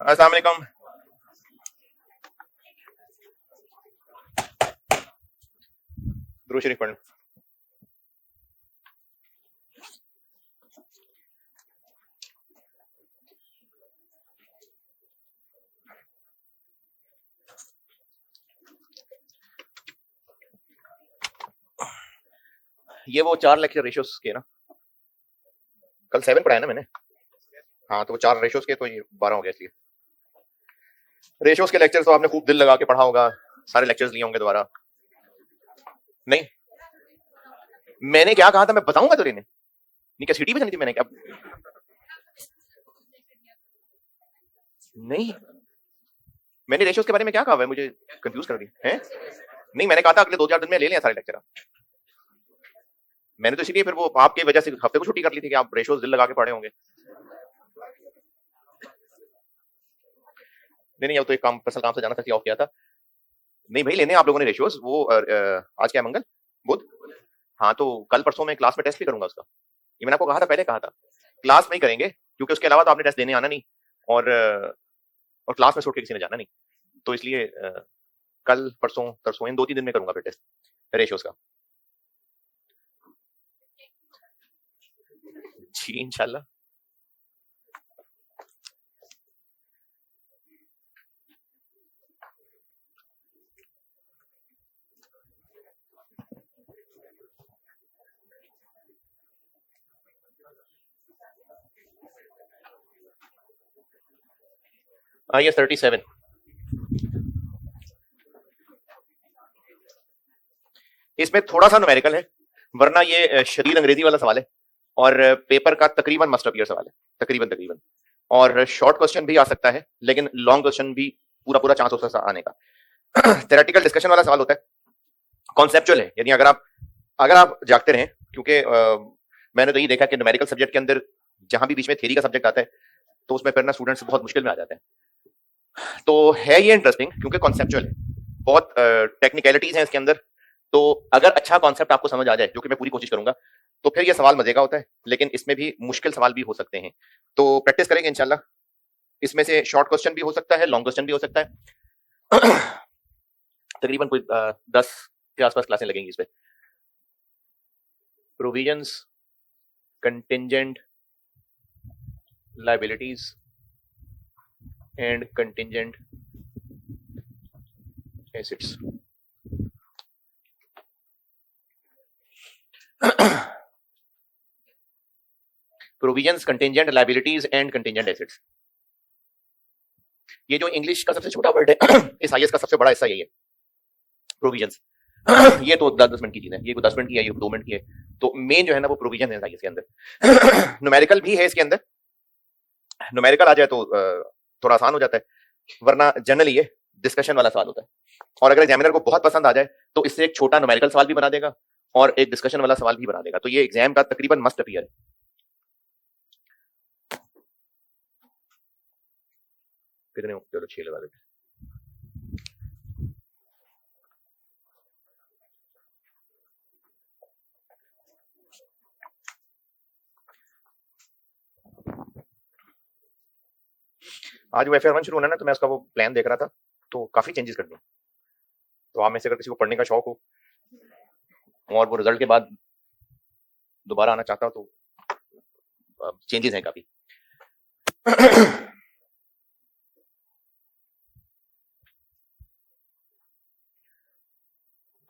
अस्सलाम वालेकुम। दुरूद शरीफ पढ़ें। ये वो 4 लेक्चर रेशियोज के ना, कल 7 पढ़ाया ना मैंने। हाँ, तो वो 4 रेशियोज के, तो ये 12 हो गया। इसलिए रेशियोज के लेक्चर्स तो आपने खूब दिल लगा के पढ़ा होगा, सारे लेक्चर्स लिए होंगे दोबारा। नहीं, मैंने क्या कहा था मैं बताऊंगा तुझे। नहीं, क्या सीटी पे जानी थी मैंने क्या? नहीं, मैंने रेशियोज के बारे में क्या कहा है? मुझे कंफ्यूज कर दी है। नहीं, मैंने कहा था अगले 2-4 दिन में ले लिया सारे लेक्चर। मैंने तो इसीलिए फिर वो आपकी वजह से हफ्ते को छुट्टी कर ली थी कि आप रेशियोज दिल लगा के पढ़े होंगे। नहीं, अब तो एक काम, पर्सनल काम से जाना था, ऑफ किया था। नहीं भाई, लेने आप लोगों ने रेशियोज। वो आज क्या है, मंगल बुध। हाँ, तो कल परसों में क्लास में टेस्ट भी करूंगा उसका। ये मैंने आपको कहा था, पहले कहा था। क्लास में ही करेंगे, क्योंकि उसके अलावा तो आपने टेस्ट देने आना नहीं, और और क्लास में छोड़ के किसी ने जाना नहीं। तो इसलिए कल परसों तरसों इन 2-3 दिन में करूंगा फिर टेस्ट रेशियोज का। जी इंशाल्लाह। ये 37। इसमें थोड़ा सा न्यूमेरिकल है, वरना ये शदीद अंग्रेजी वाला सवाल है, और पेपर का तकरीबन मस्ट अपीयर सवाल है, तकरीबन तकरीबन। और शॉर्ट क्वेश्चन भी आ सकता है, लेकिन लॉन्ग क्वेश्चन भी पूरा पूरा चांस हो सकता है आने का। थेरेटिकल डिस्कशन वाला सवाल होता है, कॉन्सेप्चुअल है, यानी अगर आप जागते रहें, क्योंकि मैंने तो ये देखा कि न्यूमेरिकल सब्जेक्ट के अंदर जहां भी बीच में थ्योरी का सब्जेक्ट आता है, तो उसमें फिर ना स्टूडेंट्स बहुत मुश्किल में आ जाते हैं। तो है ये इंटरेस्टिंग, क्योंकि कॉन्सेप्चुअल है, बहुत टेक्निकलिटीज हैं इसके अंदर। तो अगर अच्छा कॉन्सेप्ट आपको समझ आ जाए, जो कि मैं पूरी कोशिश करूंगा, तो फिर ये सवाल मजे का होता है, लेकिन इसमें भी मुश्किल सवाल भी हो सकते हैं। तो प्रैक्टिस करेंगे इंशाल्लाह। इसमें से शॉर्ट क्वेश्चन भी हो सकता है, लॉन्ग क्वेश्चन भी हो सकता है। तकरीबन कोई 10 के आसपास क्लासें लगेंगी इस पे। Provisions, contingent liabilities and contingent assets. Provisions, contingent liabilities and contingent assets. ये जो इंग्लिश का सबसे छोटा वर्ड है, इस आईएस का सबसे बड़ा हिस्सा यही है, प्रोविजंस। ये तो 10 मिनट की चीज है, ये 10 मिनट की है, ये 2 मिनट की है। तो मेन जो है ना वो प्रोविजन है इसके अंदर। न्यूमेरिकल भी है इसके अंदर, न्यूमेरिकल आ जाए तो थोड़ा आसान हो जाता है, वरना जनरली ये डिस्कशन वाला सवाल होता है। और अगर एग्जामिनर को बहुत पसंद आ जाए तो इससे एक छोटा न्यूमेरिकल सवाल भी बना देगा और एक डिस्कशन वाला सवाल भी बना देगा। तो ये एग्जाम का तकरीबन मस्ट अपीयर है। कितने हो? चलो 6 लगा देते। आज वो FR1 शुरू होना है ना, तो मैं उसका वो प्लान देख रहा था, तो काफी चेंजेस कर दिए। तो आप में से अगर किसी को पढ़ने का शौक हो और वो रिजल्ट के बाद दोबारा आना चाहता हो, तो चेंजेस हैं काफी।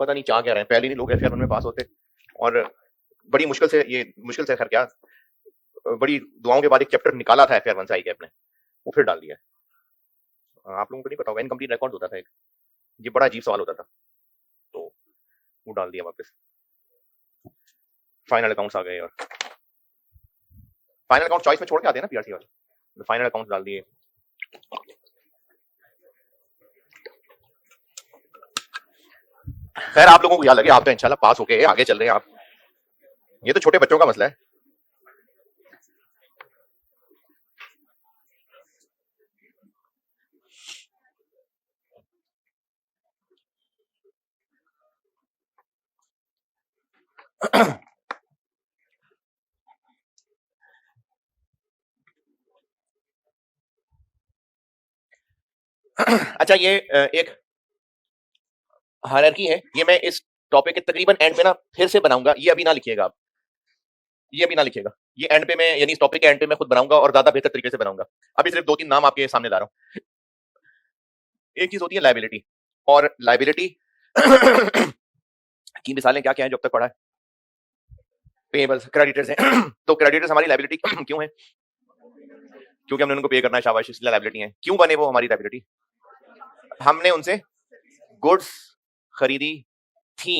पता नहीं चाह क्या रहे हैं, पहले नहीं लोग FR1 में पास होते, और बड़ी मुश्किल से, ये मुश्किल से खैर क्या, बड़ी दुआओं के बाद एक चैप्टर निकाला था FR1 से आई के अपने, वो फिर डाल दिया। आप लोगों को नहीं पता होगा, इनकम्प्लीट रिकॉर्ड होता था एक, ये बड़ा अजीब सवाल होता था, तो वो डाल दिया वापस। फाइनल अकाउंट्स आ गए, और फाइनल अकाउंट चॉइस में छोड़ के आते हैं ना PRC वाले, तो फाइनल अकाउंट डाल दिए। खैर आप लोगों को क्या लगे, आप तो इंशाल्लाह पास होके आगे चल रहे हैं आप, ये तो छोटे बच्चों का मसला है। अच्छा, ये एक हायरार्की है, ये मैं इस टॉपिक के तकरीबन एंड पे ना फिर से बनाऊंगा, ये अभी ना लिखिएगा आप, ये अभी ना लिखिएगा, ये एंड पे मैं यानी इस टॉपिक के एंड पे मैं खुद बनाऊंगा और ज्यादा बेहतर तरीके से बनाऊंगा। अभी सिर्फ 2-3 नाम आपके सामने ला रहा हूं। एक चीज होती है लायबिलिटी, और लायबिलिटी की मिसालें क्या क्या है जो अब तक पढ़ा है? पेबल्स, क्रेडिटर्स हैं। तो क्रेडिटर्स हमारी लायबिलिटी क्यों है? क्योंकि हमने उनको पे करना है, शाबाश, इसलिए लायबिलिटी है। क्यों बने वो हमारी लायबिलिटी? हमने उनसे गुड्स खरीदी थी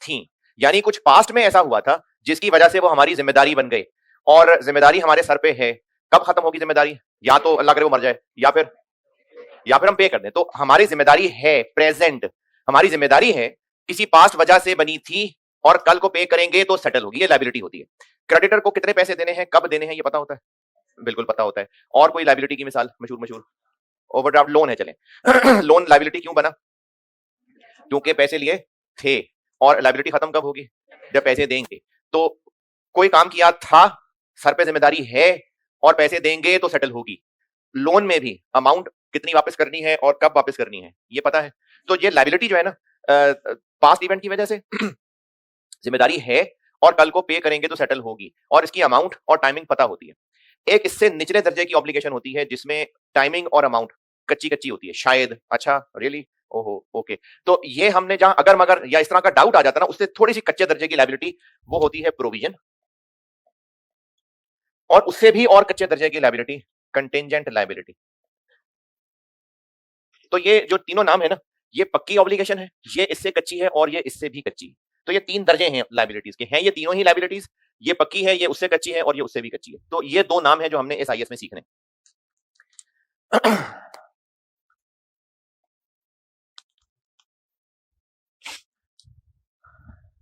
थी यानी कुछ पास्ट में ऐसा हुआ था जिसकी वजह से वो हमारी जिम्मेदारी बन गई, और जिम्मेदारी हमारे सर पे है। कब खत्म होगी जिम्मेदारी? या तो अल्लाह करे वो मर जाए, या फिर हम पे कर दें। तो हमारी जिम्मेदारी है प्रेजेंट, हमारी जिम्मेदारी है किसी पास्ट वजह से बनी थी, और कल को पे करेंगे तो सेटल होगी, ये लायबिलिटी होती है। क्रेडिटर को कितने पैसे देने हैं, कब देने हैं, ये पता होता है? बिल्कुल पता होता है। और कोई लायबिलिटी की मिसाल मशहूर मशहूर? ओवरड्राफ्ट लोन है, चलें। लोन लायबिलिटी क्यों बना? क्योंकि पैसे लिए थे, और लायबिलिटी खत्म कब होगी? जब पैसे देंगे। तो कोई काम किया था, सर पे जिम्मेदारी है, और पैसे देंगे तो सेटल होगी। लोन में भी अमाउंट कितनी वापस करनी है और कब वापस करनी है, ये पता है। तो ये लायबिलिटी जो है ना, पास्ट इवेंट की वजह से जिम्मेदारी है, और कल को पे करेंगे तो सेटल होगी, और इसकी अमाउंट और टाइमिंग पता होती है। एक इससे निचले दर्जे की ऑब्लिगेशन होती है जिसमें टाइमिंग और अमाउंट कच्ची कच्ची होती है, शायद। अच्छा, रियली? ओहो, ओके। तो ये हमने जहां अगर मगर या इस तरह का डाउट आ जाता ना, उससे थोड़ी सी कच्चे दर्जे की लायबिलिटी, वो होती है प्रोविजन, और उससे भी और कच्चे दर्जे की लायबिलिटी कंटेंजेंट लायबिलिटी। तो ये जो तीनों नाम है ना, ये पक्की ऑब्लिगेशन है, ये इससे कच्ची है, और ये इससे भी कच्ची है। तो ये 3 दर्जे हैं लायबिलिटीज के, हैं ये तीनों ही लायबिलिटीज। ये पक्की है, ये उससे कच्ची है, और ये उससे भी कच्ची है। तो ये 2 नाम है जो हमने इस आईएएस में सीखने।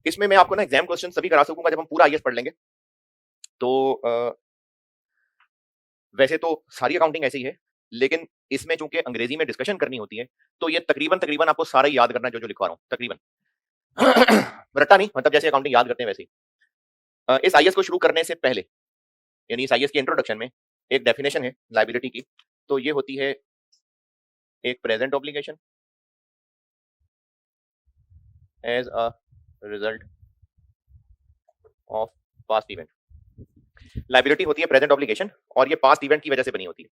इसमें मैं आपको ना एग्जाम क्वेश्चन सभी करा सकूंगा जब हम पूरा आईएएस पढ़ लेंगे। तो वैसे तो सारी अकाउंटिंग ऐसी है, लेकिन इसमें चूंकि अंग्रेजी में डिस्कशन करनी होती है, तो ये तकरीबन तकरीबन आपको सारा ही याद करना जो जो लिखवा रहा हूं, तकरीबन। रट्टा नहीं, मतलब जैसे अकाउंटिंग याद करते हैं वैसे ही। इस आईएएस को शुरू करने से पहले, यानी इस आईएएस के इंट्रोडक्शन में एक डेफिनेशन है लायबिलिटी की। तो ये होती है एक present obligation as a result of past event. Liability होती है प्रेजेंट ऑब्लिगेशन, और ये पास्ट इवेंट की वजह से बनी होती है।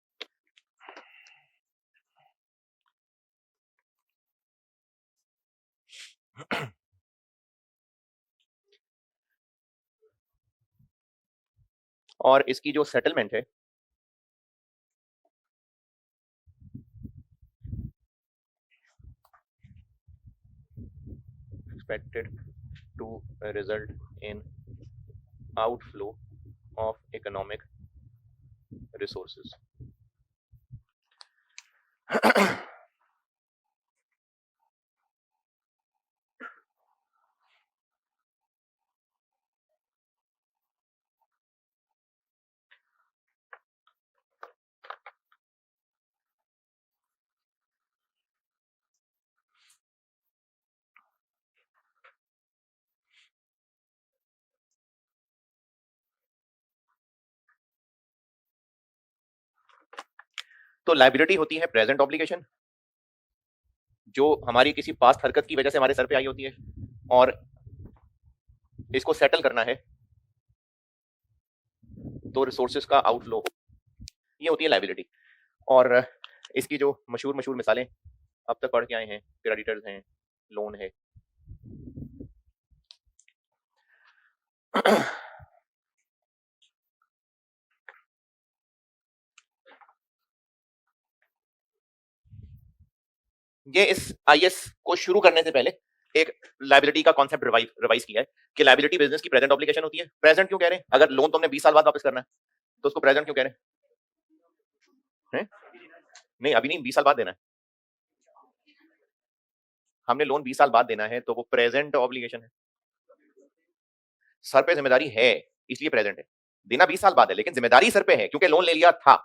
और इसकी जो सेटलमेंट है, expected to result in outflow of economic resources. तो लायबिलिटी होती है प्रेजेंट ऑब्लिगेशन, जो हमारी किसी पास्ट हरकत की वजह से हमारे सर पे आई होती है, और इसको सेटल करना है तो रिसोर्सेज का आउटफ्लो, ये होती है लायबिलिटी। और इसकी जो मशहूर मशहूर मिसालें अब तक पढ़ के आए हैं, क्रेडिटर्स हैं, लोन है। ये इस आईएएस को शुरू करने से पहले एक लायबिलिटी का कॉन्सेप्ट रिवाइज किया है कि लायबिलिटी बिजनेस की प्रेजेंट ऑब्लिगेशन होती है। प्रेजेंट क्यों कह रहे हैं? अगर लोन तुमने 20 साल बाद वापस करना है तो उसको प्रेजेंट क्यों कह रहे हैं? नहीं, अभी नहीं, 20 साल बाद देना है। हमने लोन 20 साल बाद देना है, तो वो प्रेजेंट ऑब्लिगेशन है। सर पे जिम्मेदारी है, इसलिए प्रेजेंट है। देना 20 साल बाद है, लेकिन जिम्मेदारी सर पे है क्योंकि लोन ले लिया था,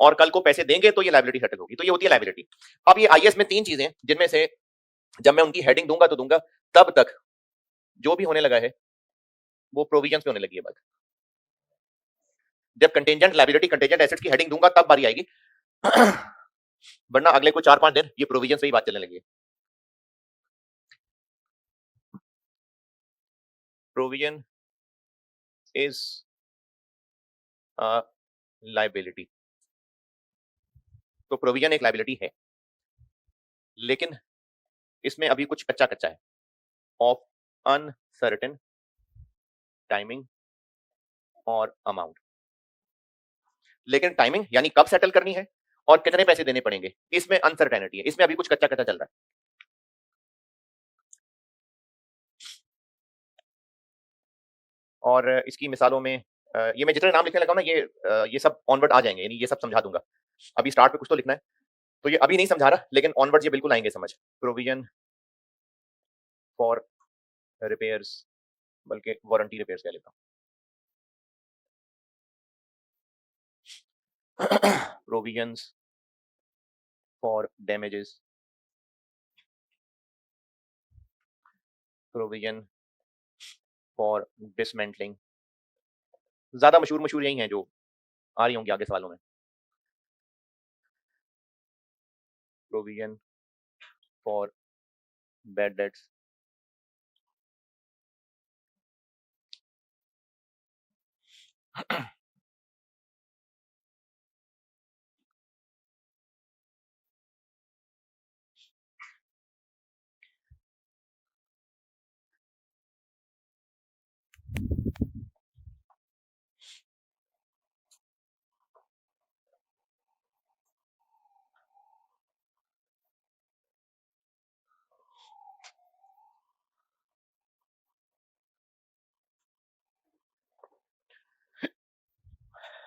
और कल को पैसे देंगे तो ये लायबिलिटी सेटल होगी। तो ये होती है लायबिलिटी। अब ये आईएएस में 3 चीजें, जिनमें से जब मैं उनकी हेडिंग दूंगा तो दूंगा, तब तक जो भी होने लगा है वो प्रोविजंस पे होने लगी है बात। जब कंटेंजेंट लायबिलिटी, कंटेंजेंट एसेट्स की हेडिंग दूंगा तब बारी आएगी वरना अगले को 4-5 दिन ये प्रोविजन से ही बात चलने लगी है। Provision is liability. तो प्रोविजन एक लाइबिलिटी है, लेकिन इसमें अभी कुछ कच्चा कच्चा है, ऑफ अनसर्टेन टाइमिंग और अमाउंट। लेकिन टाइमिंग यानी कब सेटल करनी है और कितने पैसे देने पड़ेंगे, इसमें अनसर्टेनिटी है, इसमें अभी कुछ कच्चा कच्चा चल रहा है। और इसकी मिसालों में ये मैं जितने नाम लिखने लगा हूं ना, ये सब ऑनवर्ड आ जाएंगे, यानी ये सब समझा दूंगा। अभी स्टार्ट पे कुछ तो लिखना है, तो ये अभी नहीं समझा रहा, लेकिन ऑनवर्ड ये बिल्कुल आएंगे समझ। प्रोविजन फॉर रिपेयर्स, बल्कि वारंटी रिपेयर्स कह लेता हूं। Provisions for damages, provision for dismantling, ज्यादा मशहूर यही हैं जो आ रही होंगी आगे सवालों में। प्रोविजन फॉर बैड डेट्स,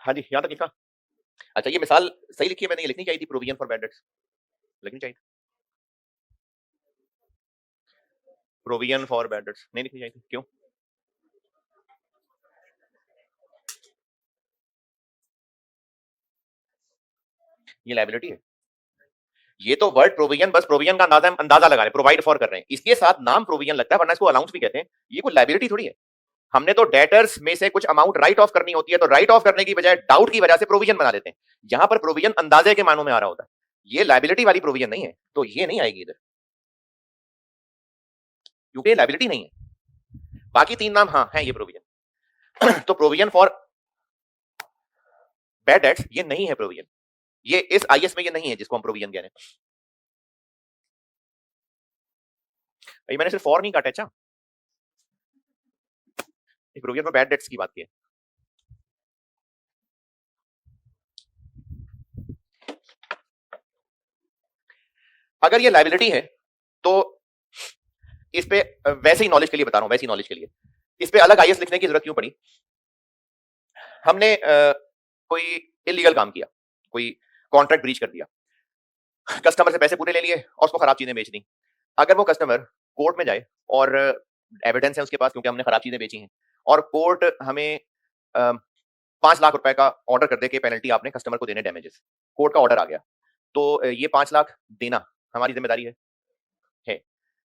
हाँ जी, यहां तक लिखा। अच्छा, ये मिसाल सही लिखी है मैंने, ये लिखनी चाहिए थी, प्रोविजन फॉर बैड डेट्स लिखनी चाहिए। प्रोविजन फॉर बैड डेट्स नहीं लिखनी चाहिए थी, क्यों? ये लायबिलिटी है। ये तो वर्ड प्रोविजन, बस प्रोविजन का अंदाजा लगा रहे हैं, प्रोवाइड फॉर कर रहे हैं, इसके साथ नाम प्रोविजन लगता है, वरना इसको अलाउंस भी कहते हैं। ये कोई लायबिलिटी थोड़ी है। हमने तो डेटर्स में से कुछ अमाउंट राइट ऑफ करनी होती है, तो राइट ऑफ करने की बजाय डाउट की वजह से प्रोविजन बना देते हैं। यहां पर प्रोविजन अंदाजे के मानों में आ रहा होता है, ये लायबिलिटी वाली प्रोविजन नहीं है, तो ये नहीं आएगी इधर, क्योंकि लायबिलिटी नहीं है। बाकी तीन नाम हाँ है ये प्रोविजन। तो प्रोविजन फॉर बैड डेट्स ये नहीं है प्रोविजन, ये इस आईएस में ये नहीं है जिसको हम प्रोविजन कह रहे हैं। मैंने सिर्फ फॉर नहीं काटा, अच्छा प्रोविजन फॉर बैड डेट्स की बात की है। अगर ये लायबिलिटी है तो इस पे वैसे ही नॉलेज के लिए बता रहा हूं, वैसी नॉलेज के लिए इस पे अलग आईएस लिखने की जरूरत क्यों पड़ी? हमने कोई इलीगल काम किया, कोई कॉन्ट्रैक्ट ब्रीच कर दिया, कस्टमर से पैसे पूरे ले लिए और उसको खराब चीजें बेच दी। अगर वो कस्टमर कोर्ट में जाए और एविडेंस है उसके पास, क्योंकि हमने खराब चीजें बेची हैं, और कोर्ट हमें 5 लाख रुपए का ऑर्डर कर दे कि पेनल्टी आपने कस्टमर को देने डैमेजेस, कोर्ट का ऑर्डर आ गया, तो ये 5 लाख देना हमारी जिम्मेदारी है।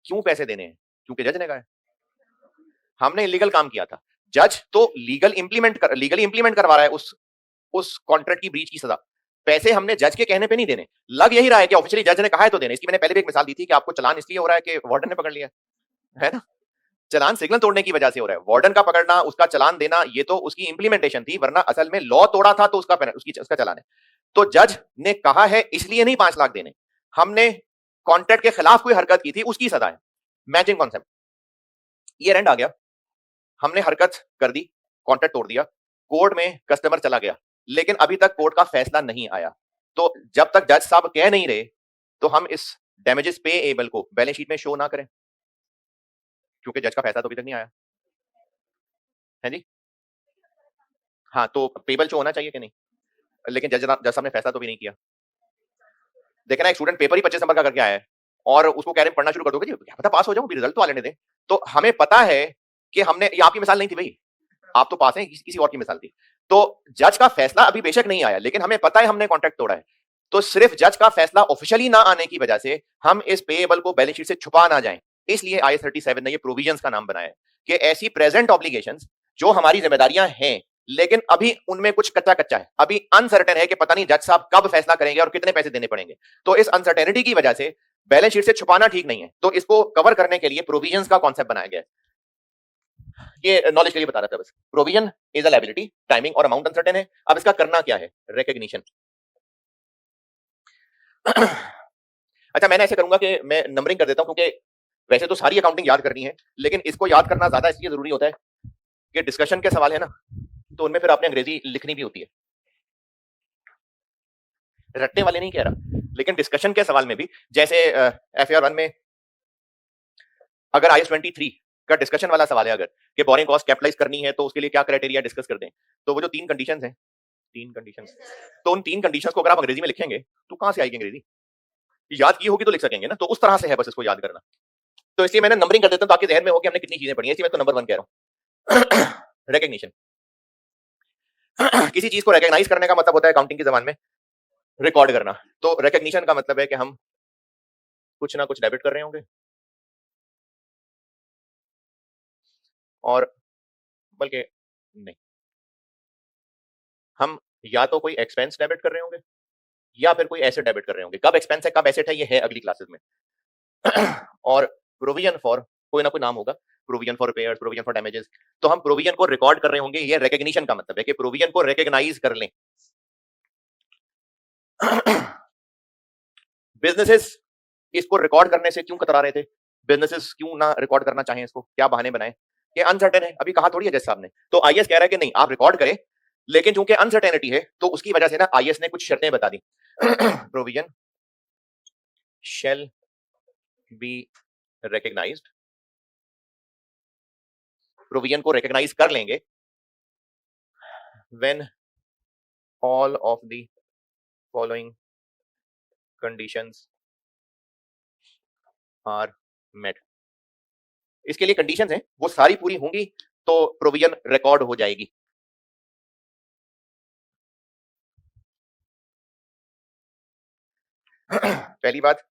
क्यों पैसे देने हैं? क्योंकि जज ने कहा है। हमने इलीगल काम किया था, जज तो लीगली इंप्लीमेंट करवा रहा है उस कॉन्ट्रैक्ट की ब्रीच की सजा। पैसे हमने जज के कहने पे नहीं देने, लग यही रहा है कि ऑफिशियली जज ने कहा है तो देने। इसकी मैंने पहले भी एक मिसाल दी थी कि आपको चलान इसलिए हो रहा है कि वार्डन ने पकड़ लिया है ना, चलान सिग्नल तोड़ने की वजह से हो रहा है। वार्डन का पकड़ना, उसका चलान देना, ये तो उसकी इंप्लीमेंटेशन थी, वरना असल में लॉ तोड़ा था तो उसका चलान है। तो जज ने कहा है इसलिए नहीं 5 लाख देने, हमने कॉन्ट्रैक्ट के खिलाफ कोई हरकत की थी उसकी सजा है। मैचिंग कॉन्सेप्ट, ये एंड आ गया, हमने हरकत कर दी, कॉन्ट्रैक्ट तोड़ दिया, कोर्ट में कस्टमर चला गया, लेकिन अभी तक कोर्ट का फैसला नहीं आया। तो जब तक जज साहब कह नहीं रहे तो हम इस डैमेजेस पेएबल को बैलेंस शीट में शो ना करें, क्योंकि जज का फैसला तो अभी तक नहीं आया है जी। हाँ, तो पेबल शो होना चाहिए कि नहीं, लेकिन जज साहब ने फैसला तो भी नहीं किया। देखा ना, एक स्टूडेंट पेपर ही 25 नंबर का करके आया है और उसको कह रहे हैं पढ़ना शुरू कर दोगे जी, क्या पता पास हो जाऊं, रिजल्ट तो आ लेने दें। तो हमें पता है कि हमने, ये आपकी मिसाल नहीं थी भाई, आप तो पास हैं, किसी और की मिसाल थी। तो जज का फैसला अभी बेशक नहीं आया, लेकिन हमें पता है हमने कॉन्ट्रैक्ट तोड़ा है। तो सिर्फ जज का फैसला ऑफिशियली ना आने की वजह से हम इस पेएबल को बैलेंस शीट से छुपा ना जाएं, इसलिए आई 37 ने ये प्रोविजंस का नाम बनाया है कि ऐसी प्रेजेंट ऑब्लिगेशंस जो हमारी जिम्मेदारियां हैं लेकिन अभी उनमें कुछ कच्चा कच्चा है, अभी अनसर्टेन है कि पता नहीं जज साहब कब फैसला करेंगे और कितने पैसे देने पड़ेंगे। तो इस अनसर्टेनिटी की वजह से बैलेंस शीट से छुपाना ठीक नहीं है, तो इसको कवर करने के लिए प्रोविजंस का कॉन्सेप्ट बनाया गया है। ये नॉलेज के लिए बता रहा था बस। Provision is a liability, timing और अमाउंट अनसर्टेन है। अब इसका करना क्या है, रिकॉग्निशन। अच्छा, मैंने ऐसे करूंगा कि मैं नंबरिंग कर देता हूं, क्योंकि वैसे तो सारी अकाउंटिंग याद करनी है, लेकिन इसको याद करना ज्यादा इसलिए जरूरी होता है कि डिस्कशन के सवाल है ना, तो उनमें फिर आपने अंग्रेजी लिखनी भी होती है। रटने वाले नहीं कह रहा, लेकिन डिस्कशन के सवाल में भी, जैसे FAR 1 में अगर IS 23 का डिस्कशन वाला सवाल है, अगर कि बोरिंग कॉस्ट कैपिटलाइज करनी है तो उसके लिए क्या क्राइटेरिया डिस्कस कर दें, तो वो जो 3 कंडीशंस हैं, 3 कंडीशंस, तो उन 3 कंडीशंस को अगर आप अंग्रेजी में लिखेंगे तो कहां से आएगी अंग्रेजी? याद की होगी तो लिख सकेंगे ना, तो उस तरह से है बस इसको याद करना। तो इसलिए मैंने नंबरिंग कर देता हूं ताकि जहन में हो कि हमने कितनी चीजें पढ़ी हैं, इसलिए मैं तो नंबर 1 कह रहा हूं। रिकॉग्निशन। किसी चीज को रिकॉग्नाइज करने का मतलब होता है अकाउंटिंग की जबान में रिकॉर्ड करना। तो रिकॉग्निशन का मतलब है कि हम कुछ ना कुछ डेबिट कर रहे होंगे, और बल्कि नहीं, हम या तो कोई एक्सपेंस डेबिट कर रहे होंगे या फिर कोई एसेट डेबिट कर रहे होंगे। कब एक्सपेंस है कब एसेट है ये है अगली क्लासेस में। और प्रोविजन फॉर कोई ना कोई नाम होगा, provision for repairs, provision for damages, तो हम प्रोविजन को रिकॉर्ड कर रहे होंगे। ये रिकॉग्निशन का मतलब है कि प्रोविजन को रिकॉग्नाइज कर लें। बिजनेसेस इसको रिकॉर्ड करने से क्यों कतरा रहे थे? बिजनेसेस क्यों ना रिकॉर्ड करना चाहें इसको, क्या बहाने बनाए? ये अनसर्टेन है, अभी कहा थोड़ी है जज साहब ने। तो IAS कह रहा है कि नहीं आप रिकॉर्ड करें, लेकिन चूंकि अनसर्टेनिटी है तो उसकी वजह से ना IAS ने कुछ शर्तें बता दी। Provision shall be recognized, provision को रिकॉग्नाइज कर लेंगे when all of the following conditions are met। इसके लिए कंडीशंस हैं, वो सारी पूरी होंगी तो प्रोविजन रिकॉर्ड हो जाएगी। पहली बात,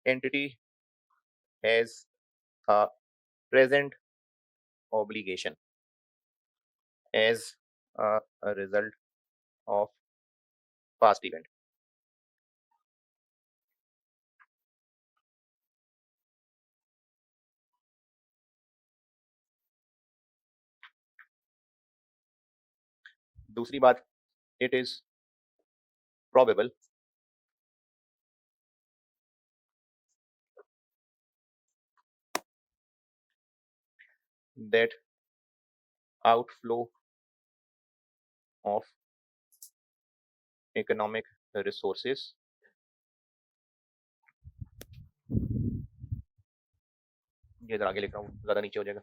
entity has a present obligation as a result of past event। दूसरी बात, it is probable that outflow of economic resources ये जरा आगे लिख रहा हूँ, ज्यादा नीचे हो जाएगा।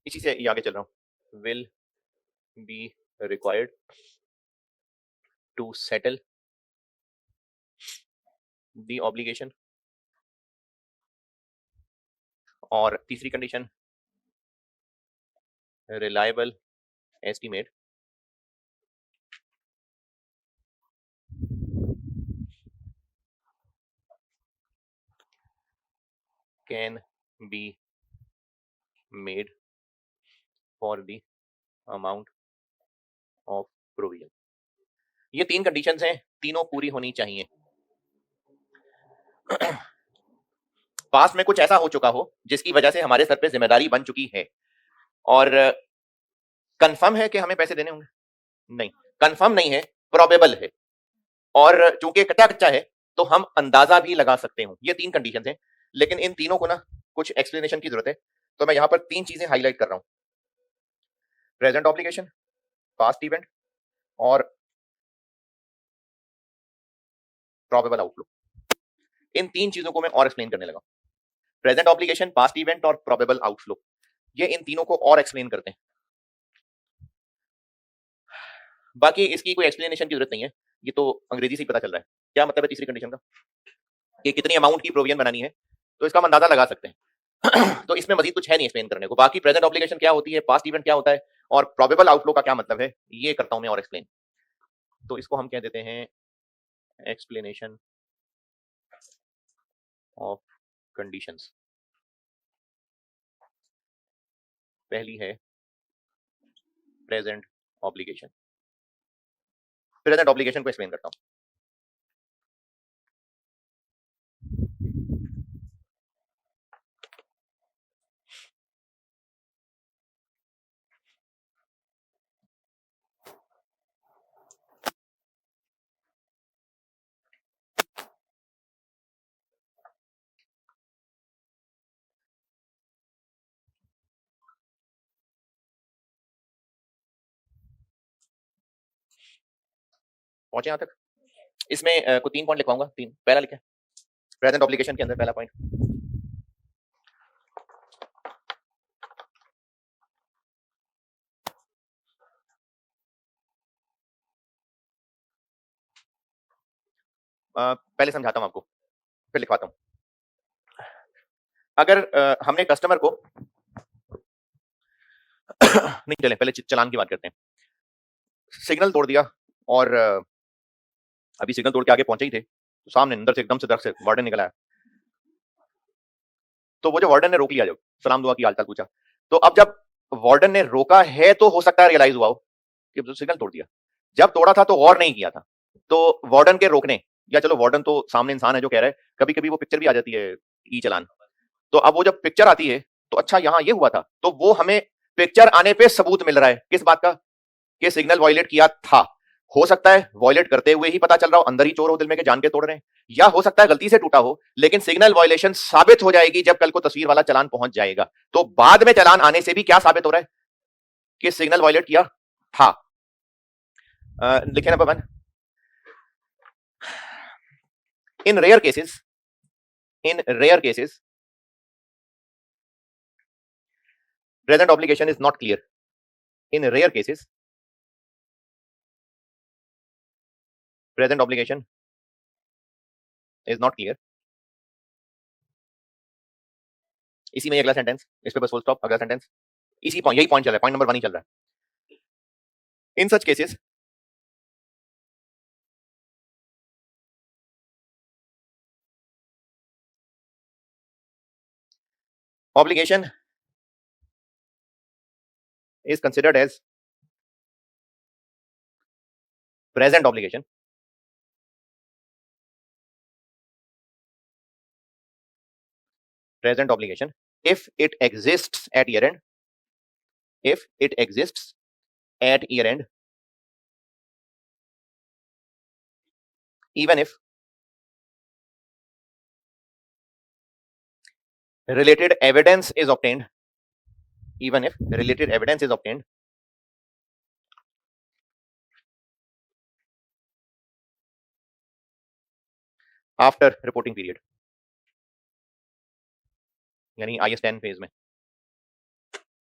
इसी से ये आगे चल रहा हूँ। will be required to settle the obligation। और तीसरी condition, reliable estimate can be made for the amount of provision। ये 3 कंडीशंस हैं, तीनों पूरी होनी चाहिए। पास्ट में कुछ ऐसा हो चुका हो जिसकी वजह से हमारे सर पे जिम्मेदारी बन चुकी है, और कंफर्म है कि हमें पैसे देने होंगे? नहीं, कंफर्म नहीं है, प्रोबेबल है, और चूंकि कच्चा कच्चा है तो हम अंदाजा भी लगा सकते हो। ये 3 कंडीशन हैं, लेकिन इन तीनों को ना कुछ एक्सप्लेनेशन की जरूरत है, तो मैं यहां पर 3 चीजें हाईलाइट कर रहा हूं, प्रेजेंट ऑब्लिगेशन, पास्ट इवेंट और प्रोबेबल आउटफ्लो। इन तीन चीजों को मैं और एक्सप्लेन करने लगा, प्रेजेंट ऑब्लिगेशन, पास्ट इवेंट और प्रोबेबल आउटफ्लो। ये इन तीनों को और एक्सप्लेन करते हैं। बाकी इसकी कोई एक्सप्लेनेशन की जरूरत नहीं है, ये तो अंग्रेजी से ही पता चल रहा है। क्या मतलब है तीसरी कंडीशन का, कि कितनी अमाउंट की प्रोविजन बनानी है, तो इसका हम अंदाजा लगा सकते हैं। तो इसमें मजीद कुछ है नहीं एक्सप्लेन करने को। बाकी प्रेजेंट ऑब्लिगेशन क्या होती है, पास्ट इवेंट क्या होता है, और प्रोबेबल आउटफ्लो का क्या मतलब है, ये करता हूं मैं और एक्सप्लेन। तो इसको हम कह देते हैं एक्सप्लेनेशन ऑफ कंडीशंस। पहली है प्रेजेंट ऑब्लिगेशन। प्रेजेंट ऑब्लिगेशन को एक्सप्लेन करता हूं। पहुंचे यहां तक? इसमें कुछ 3 पॉइंट लिखवाऊंगा, 3। पहला लिखे प्रेजेंट ऑब्लिगेशन के अंदर पहला पॉइंट, पहले समझाता हूं आपको फिर लिखवाता हूं। अगर हमने कस्टमर को नहीं, चले पहले चलान की बात करते हैं। सिग्नल तोड़ दिया और अभी सिग्नल तोड़ के आगे पहुंचे ही थे, तो सामने अंदर से एकदम से दरख्त से वार्डन निकल आया। तो वो जो वार्डन ने रोक लिया, जब सलाम दुआ की हालचाल पूछा, तो अब जब वार्डन ने रोका है तो हो सकता है रियलाइज हुआ हो कि तो सिग्नल तोड़ दिया। जब तोड़ा था तो गौर नहीं किया था। तो वार्डन के रोकने, या चलो वार्डन तो सामने इंसान है जो कह रहा है, कभी कभी वो पिक्चर भी आ जाती है ई चालान। तो अब वो जब पिक्चर आती है तो अच्छा यहाँ ये हुआ था, तो वो हमें पिक्चर आने पे सबूत मिल रहा है किस बात का, कि सिग्नल वायलेट किया था। हो सकता है वायलेट करते हुए ही पता चल रहा हो, अंदर ही चोर हो दिल में के जान के तोड़ रहे हैं, या हो सकता है गलती से टूटा हो, लेकिन सिग्नल वायलेशन साबित हो जाएगी जब कल को तस्वीर वाला चालान पहुंच जाएगा। तो बाद में चालान आने से भी क्या साबित हो रहा है कि सिग्नल वायलेट किया था। लिखे number 1, in rare cases present obligation is not clear. In rare cases present obligation is not clear. इसी में अगला सेंटेंस, इस पे बस फुल स्टॉप, अगला सेंटेंस इसी पॉइंट, यही पॉइंट चल रहा है, पॉइंट नंबर 1 ही चल रहा है। In such cases obligation is considered as present obligation if it exists at year end, even if related evidence is obtained, after reporting period, यानी IS10 फेज में।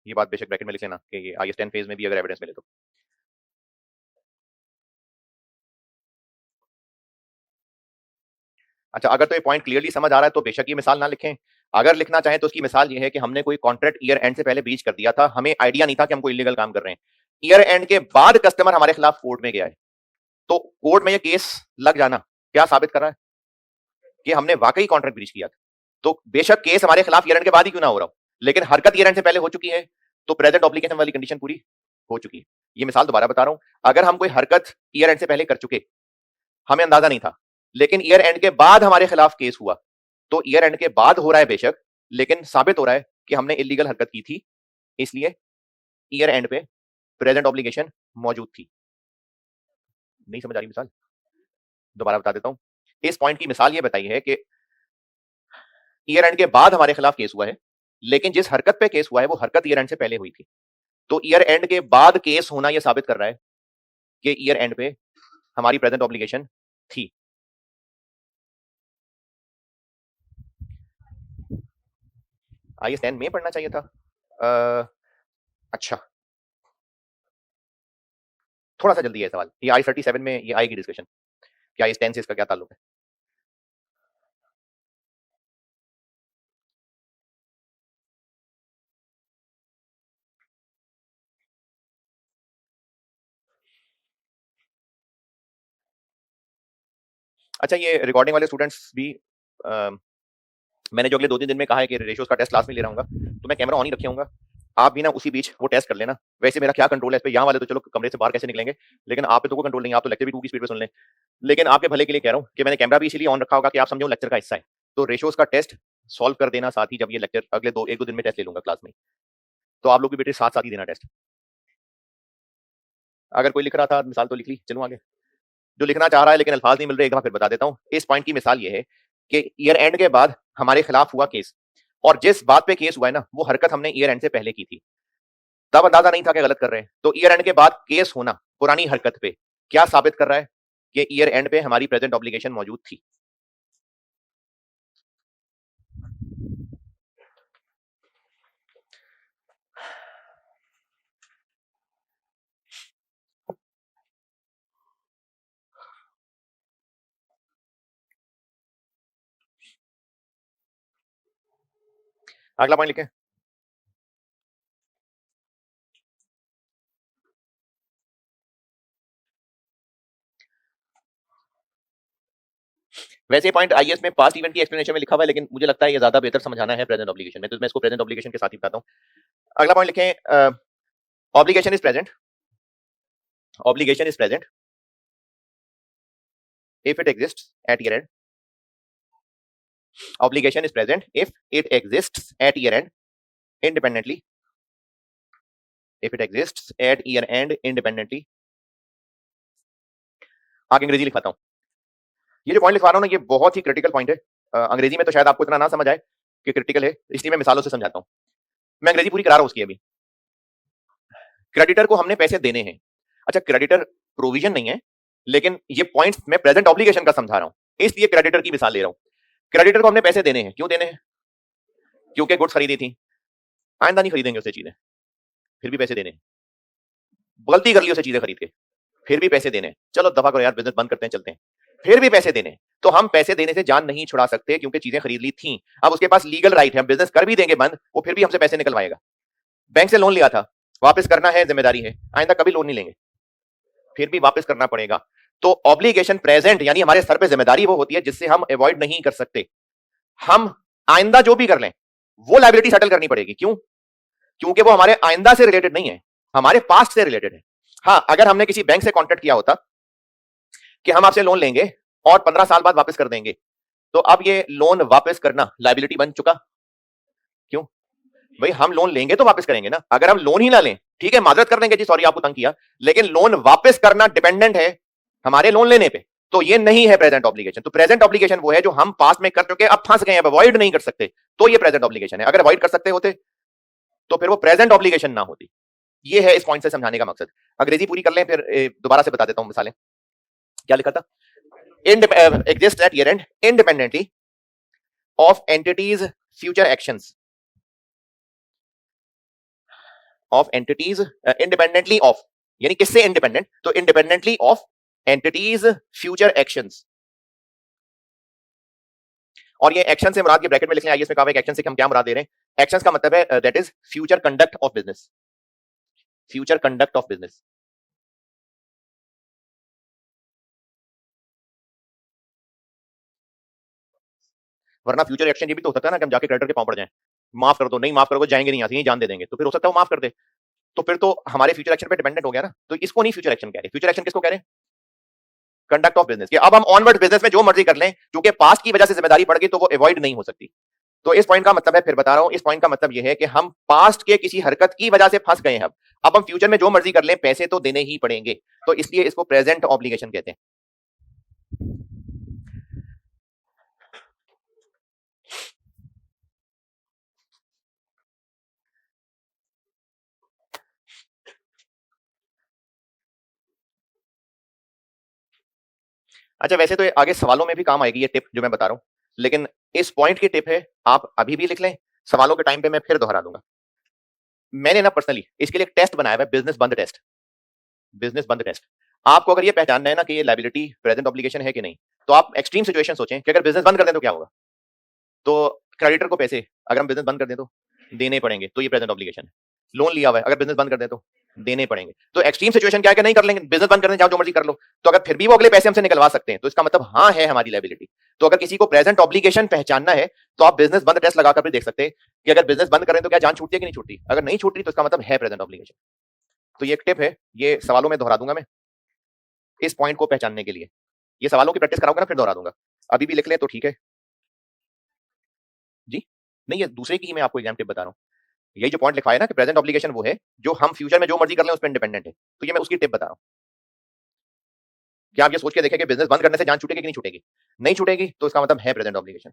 ये बात बेशक ब्रैकेट में लिख लेना कि ये IS10 फेज में भी अगर एविडेंस मिले तो। अच्छा, अगर तो ये पॉइंट क्लियरली समझ आ रहा है तो बेशक ये मिसाल ना लिखें। अगर लिखना चाहें तो उसकी मिसाल ये है कि हमने कोई कॉन्ट्रैक्ट ईयर एंड से पहले ब्रीच कर दिया था, हमें आइडिया नहीं था कि हम कोई इलीगल काम कर रहे हैं। ईयर एंड के बाद कस्टमर हमारे खिलाफ कोर्ट में गया है, तो कोर्ट में ये केस लग जाना क्या साबित कर रहा है कि हमने वाकई कॉन्ट्रैक्ट ब्रीच किया था। तो बेशक केस हमारे खिलाफ ईयर एंड के बाद ही क्यों ना हो रहा हो, लेकिन हरकत ईयर एंड से पहले हो चुकी है, तो प्रेजेंट ऑब्लिगेशन वाली कंडीशन पूरी हो चुकी है। ये मिसाल दोबारा बता रहा हूं, अगर हम कोई हरकत ईयर एंड से पहले कर चुके, हमें अंदाजा नहीं था, लेकिन ईयर एंड के बाद हमारे खिलाफ केस हुआ, तो ईयर एंड के बाद हो रहा है बेशक, लेकिन साबित हो रहा है कि हमने इलीगल हरकत की थी, इसलिए ईयर एंड पे प्रेजेंट ऑब्लिगेशन मौजूद थी। नहीं समझ आ रही मिसाल? दोबारा बता देता हूं। इस पॉइंट की मिसाल ये बताई है कि ईयर एंड के बाद हमारे खिलाफ केस हुआ है, लेकिन जिस हरकत पे केस हुआ है वो हरकत ईयर एंड से पहले हुई थी। तो ईयर एंड के बाद केस होना यह साबित कर रहा है कि ईयर एंड पे हमारी प्रेजेंट ऑब्लिगेशन थी। IAS 10 में पढ़ना चाहिए था। अच्छा, थोड़ा सा जल्दी है सवाल। ये IAS 37 में ये आएगी डिस्कशन कि IAS 10 से इसका क्या ताल्लुक है। अच्छा, ये रिकॉर्डिंग वाले स्टूडेंट्स भी मैंने जो अगले 2-3 दिन में कहा है कि रेशियोज का टेस्ट क्लास में ले रहा हूँ, तो मैं कैमरा ऑन ही रखे होऊंगा। आप भी ना उसी बीच वो टेस्ट कर लेना। वैसे मेरा क्या कंट्रोल है इस पे, यहाँ वाले तो चलो कमरे से बाहर कैसे निकलेंगे, लेकिन आप पे तो कोई कंट्रोल नहीं है, आप तो लेक्चर भी 2 की स्पीड पे सुन लें। लेकिन आपके भले के लिए कह रहा हूँ कि मैंने कैमरा भी इसीलिए ऑन रखा होगा कि आप समझो लेक्चर का हिस्सा है। तो रेशियोज का टेस्ट सॉल्व कर देना साथ ही, जब ये लेक्चर अगले 1-2 दिन में टेस्ट ले लूंगा क्लास में, तो आप लोग भी बेटे साथ साथ ही देना टेस्ट। अगर कोई लिख रहा था मिसाल तो लिख ली, चलो आगे। जो लिखना चाह रहा है लेकिन अल्फाज नहीं मिल रहे, एक बार फिर बता देता हूँ। इस पॉइंट की मिसाल ये है कि ईयर एंड के बाद हमारे खिलाफ हुआ केस, और जिस बात पे केस हुआ है ना, वो हरकत हमने ईयर एंड से पहले की थी, तब अंदाजा नहीं था कि गलत कर रहे हैं। तो ईयर एंड के बाद केस होना पुरानी हरकत पे क्या साबित कर रहा है कि ईयर एंड पे हमारी प्रेजेंट ऑब्लिगेशन मौजूद थी। अगला पॉइंट लिखें। वैसे पॉइंट आईएएस में पास्ट इवेंट की एक्सप्लेनेशन में लिखा हुआ है, लेकिन मुझे लगता है ये ज्यादा बेहतर समझाना है प्रेजेंट ऑब्लिगेशन में, तो मैं इसको प्रेजेंट ऑब्लिगेशन के साथ ही बताता हूं। अगला पॉइंट लिखें, obligation is present, obligation is present if it exists at year end, obligation is present if it exists at year end independently, if it exists at year end independently। आगे अंग्रेजी लिखवाता हूं। ये जो पॉइंट लिखवा रहा हूं ना, ये बहुत ही क्रिटिकल पॉइंट है। अंग्रेजी में तो शायद आपको इतना ना समझ आए कि क्रिटिकल है, इसलिए मैं मिसालों से समझाता हूं। मैं अंग्रेजी पूरी करा रहा हूं उसकी। अभी क्रेडिटर को हमने पैसे देने हैं। अच्छा, क्रेडिटर प्रोविजन नहीं है, लेकिन ये पॉइंट्स मैं प्रेजेंट ऑब्लिगेशन का समझा रहा हूं, इसलिए क्रेडिटर की मिसाल ले रहा हूं। क्रेडिटर को हमने पैसे देने हैं, क्यों देने हैं? क्योंकि गुड्स खरीदी थी, आइंदा नहीं खरीदेंगे उससे चीजें, फिर भी पैसे देने। गलती कर ली उसे चीजें खरीद के, फिर भी पैसे देने। चलो दफा करो यार, बिजनेस बंद करते हैं, चलते हैं, फिर भी पैसे देने। तो हम पैसे देने से जान नहीं छुड़ा सकते, क्योंकि चीजें खरीद ली थी। अब उसके पास लीगल राइट है, हम बिजनेस कर भी देंगे बंद, वो फिर भी हमसे पैसे निकलवाएगा। बैंक से लोन लिया था, वापस करना है, जिम्मेदारी है, आइंदा कभी लोन नहीं लेंगे, फिर भी वापस करना पड़ेगा। तो ऑब्लिगेशन प्रेजेंट यानी हमारे सर पे जिम्मेदारी वो होती है जिससे हम अवॉइड नहीं कर सकते। हम आइंदा जो भी कर लें वो लायबिलिटी सेटल करनी पड़ेगी। क्यों? क्योंकि वो हमारे आइंदा से रिलेटेड नहीं है, हमारे पास्ट से रिलेटेड है। हाँ, अगर हमने किसी बैंक से कॉन्ट्रैक्ट किया होता कि हम आपसे लोन लेंगे और 15 साल बाद वापस कर देंगे, तो अब ये लोन वापस करना लायबिलिटी बन चुका। क्यों? भाई हम लोन लेंगे तो वापस करेंगे ना। अगर हम लोन ही ना लें, ठीक है, माजरत कर देंगे जी, सॉरी आपको तंग किया, लेकिन लोन वापस करना डिपेंडेंट है हमारे लोन लेने पे, तो ये नहीं है प्रेजेंट ऑब्लिगेशन। तो प्रेजेंट ऑब्लिगेशन वो है जो हम पास्ट में कर चुके, अब फंस गए, अब अवॉइड नहीं कर सकते, तो ये प्रेजेंट ऑब्लिगेशन है। अगर अवॉइड कर सकते होते तो फिर वो प्रेजेंट ऑब्लिगेशन ना होती। ये है इस पॉइंट से समझाने का मकसद। अंग्रेजी पूरी कर लें, फिर दोबारा से बता देता हूं मिसालें। क्या लिखा था? Exist at year and independently of entities future actions, of entities independently of, यानी किससे इंडिपेंडेंट? तो independently of entities future actions. और ये एक्शन से मुराद, ये ब्रैकेट में लिख लें, आइए इसमें कहा है एक्शन से हम क्या मुराद दे रहे हैं। एक्शंस का मतलब है that is future conduct of business, future conduct of business. वरना फ्यूचर एक्शन ये भी तो हो सकता है ना कि हम जाके क्रेडिटर के पांव पड़ जाएं, माफ कर दो, नहीं माफ करोगे जाएंगे नहीं, यहीं जान दे देंगे, तो फिर हो सकता है वो माफ कर दे, तो फिर तो हमारे फ्यूचर एक्शन पे डिपेंडेंट हो गया ना। तो इसको नहीं फ्यूचर एक्शन कह रहे। फ्यूचर एक्शन किसको कह रहे हैं? Conduct of business. अब हम ऑनवर्ड बिजनेस में जो मर्जी कर लें, क्योंकि पास्ट की वजह से जिम्मेदारी पड़ गई, तो वो अवॉइड नहीं हो सकती। तो इस पॉइंट का मतलब है, फिर बता रहा हूं, इस पॉइंट का मतलब यह है कि हम पास्ट के किसी हरकत की वजह से फंस गए हैं। अब हम फ्यूचर में जो मर्जी कर लें, पैसे तो देने ही पड़ेंगे, तो इसलिए इसको प्रेजेंट ऑब्लिगेशन कहते हैं। अच्छा, वैसे तो आगे सवालों में भी काम आएगी ये टिप जो मैं बता रहा हूं, लेकिन इस पॉइंट की टिप है, आप अभी भी लिख लें, सवालों के टाइम पे मैं फिर दोहरा दूंगा। मैंने ना पर्सनली इसके लिए एक टेस्ट बनाया हुआ है, बिजनेस बंद टेस्ट। बिजनेस बंद टेस्ट। आपको अगर ये पहचानना है ना कि ये लायबिलिटी प्रेजेंट ऑब्लिगेशन है कि नहीं, तो आप एक्सट्रीम सिचुएशन सोचें कि अगर बिजनेस बंद कर दें तो क्या होगा। तो क्रेडिटर को पैसे अगर हम बिजनेस बंद कर दें तो देने पड़ेंगे, तो ये प्रेजेंट ऑब्लिगेशन है। लोन लिया हुआ है, अगर बिजनेस बंद कर दें तो देने पड़ेंगे। तो एक्सट्रीम सिचुएशन क्या है कि नहीं कर लेंगे, बिजनेस बंद कर दें, जाओ जो मर्जी कर लो। तो अगर फिर भी वो अगले पैसे हमसे निकलवा सकते हैं तो इसका मतलब हाँ है हमारी लायबिलिटी। तो अगर किसी को प्रेजेंट ऑब्लिगेशन पहचानना है तो आप बिजनेस बंद टेस्ट लगाकर भी देख सकते हैं कि अगर बिजनेस बंद करें तो क्या जान छूटती है कि नहीं छूटती। अगर नहीं छूट रही तो इसका मतलब है प्रेजेंट ऑब्लिगेशन। तो ये एक टिप है, ये सवालों में दोहरा दूंगा मैं इस पॉइंट को पहचानने के लिए। ये सवालों की प्रैक्टिस कराऊंगा ना, फिर दोहरा दूंगा। अभी भी लिख लें तो ठीक है जी। नहीं, ये दूसरे की ही मैं आपको एग्जाम टिप बता रहा हूँ। यही जो पॉइंट लिखा है ना कि प्रेजेंट ऑब्लिगेशन वो है जो हम फ्यूचर में जो मर्जी कर लें उस पर इंडिपेंडेंट है, तो ये मैं उसकी टिप बता रहा हूँ। क्या आप ये सोच के देखें कि बिजनेस बंद करने से जान छूटेगी कि नहीं छूटेगी। नहीं छूटेगी तो इसका मतलब है प्रेजेंट ऑब्लिगेशन।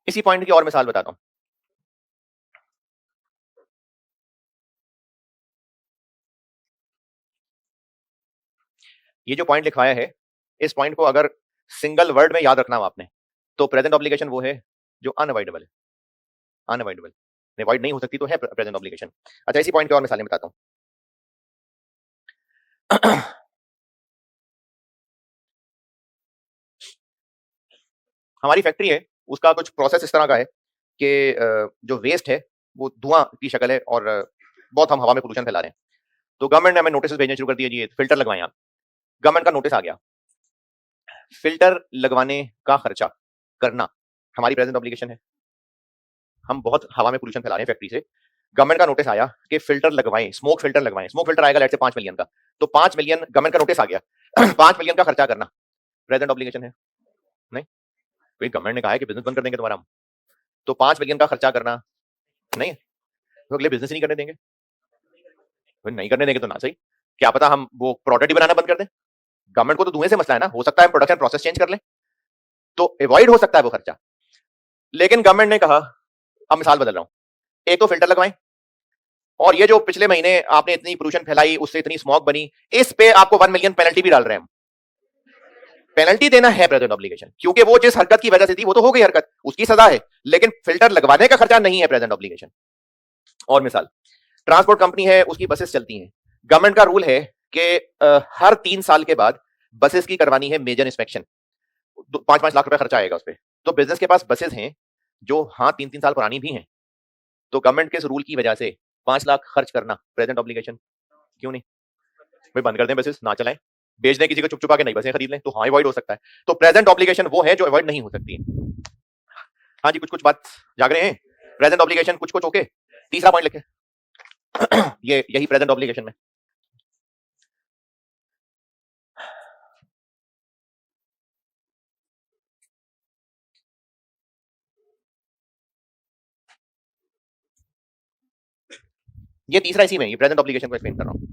इसी पॉइंट की और मिसाल बताता हूं। ये जो पॉइंट लिखवाया है, इस पॉइंट को अगर सिंगल वर्ड में याद रखना हो आपने, तो प्रेजेंट ऑब्लिगेशन वो है जो अनअवॉइडेबल है। अनअवॉइडेबल अवॉइड नहीं हो सकती तो है प्रेजेंट ऑब्लिगेशन। अच्छा, इसी पॉइंट की और मिसालें बताता हूं। हमारी फैक्ट्री है, उसका कुछ प्रोसेस इस तरह का है कि जो वेस्ट है वो धुआं की शक्ल है और बहुत हम हवा में पोल्यूशन फैला रहे हैं। तो गवर्नमेंट ने हमें नोटिस भेजने शुरू कर दिए, जी फिल्टर लगवाएं आप। गवर्नमेंट का नोटिस आ गया। फिल्टर लगवाने का खर्चा करना हमारी प्रेजेंट ऑब्लिगेशन है। हम बहुत हवा में पोल्यूशन फैला रहे हैं फैक्ट्री से। गवर्नमेंट का नोटिस आया कि फिल्टर लगवाएं, स्मोक फिल्टर लगवाएं। स्मोक फिल्टर आएगा लेट से 5 मिलियन का, तो 5 मिलियन गवर्नमेंट का नोटिस आ गया। 5 मिलियन का खर्चा करना प्रेजेंट ऑब्लिगेशन है नहीं। कोई गवर्नमेंट ने कहा है कि बिजनेस बंद कर देंगे तुम्हारा हम, तो 5 मिलियन का खर्चा करना नहीं, तो अगले बिजनेस ही नहीं करने देंगे। तो नहीं करने देंगे तो ना सही, क्या पता हम वो प्रोडक्ट ही बनाना बंद कर दें। गवर्नमेंट को तो धुएं से मसला है ना, हो सकता है प्रोडक्शन प्रोसेस चेंज कर लें, तो अवॉइड हो सकता है वो खर्चा। लेकिन गवर्नमेंट ने कहा, अब मिसाल बदल रहा हूं, एक तो फिल्टर लगवाएं, और ये जो पिछले महीने आपने इतनी पोल्यूशन फैलाई, उससे इतनी स्मॉग बनी, इस पे आपको 1 मिलियन पेनल्टी भी डाल रहे हैं हम। पेनल्टी देना है प्रेजेंट ऑब्लिगेशन, क्योंकि वो जिस हरकत की वजह से थी वो तो हो गई हरकत, उसकी सजा है, लेकिन फिल्टर लगवाने का खर्चा नहीं है प्रेजेंट ऑब्लिगेशन। और मिसाल, ट्रांसपोर्ट कंपनी है, उसकी बसेस चलती हैं। गवर्नमेंट का रूल है कि हर 3 साल के बाद बसेस की करवानी है मेजर इंस्पेक्शन, 5-5 लाख रुपए खर्चा आएगा उस पर। तो बिजनेस के पास बसेस हैं जो हाँ 3-3 साल पुरानी भी हैं, तो गवर्नमेंट के इस रूल की वजह से 5 लाख खर्च करना प्रेजेंट ऑब्लिगेशन क्यों नहीं। भाई बंद कर दें बसेस, ना चलाएं, बेच दें किसी को, चुप चुपा के नई बसें खरीद लें, तो हाँ अवॉइड हो सकता है। तो प्रेजेंट ऑब्लिगेशन वो है जो अवॉइड नहीं हो सकती है। हाँ जी, कुछ कुछ बात जाग रहे हैं। प्रेजेंट ऑब्लिगेशन कुछ कुछ ओके। तीसरा पॉइंट लिखे। ये यही प्रेजेंट ऑब्लिगेशन में ये तीसरा इसी में, ये प्रेजेंट ऑब्लिगेशन को एक्सप्लेन कर रहा हूं।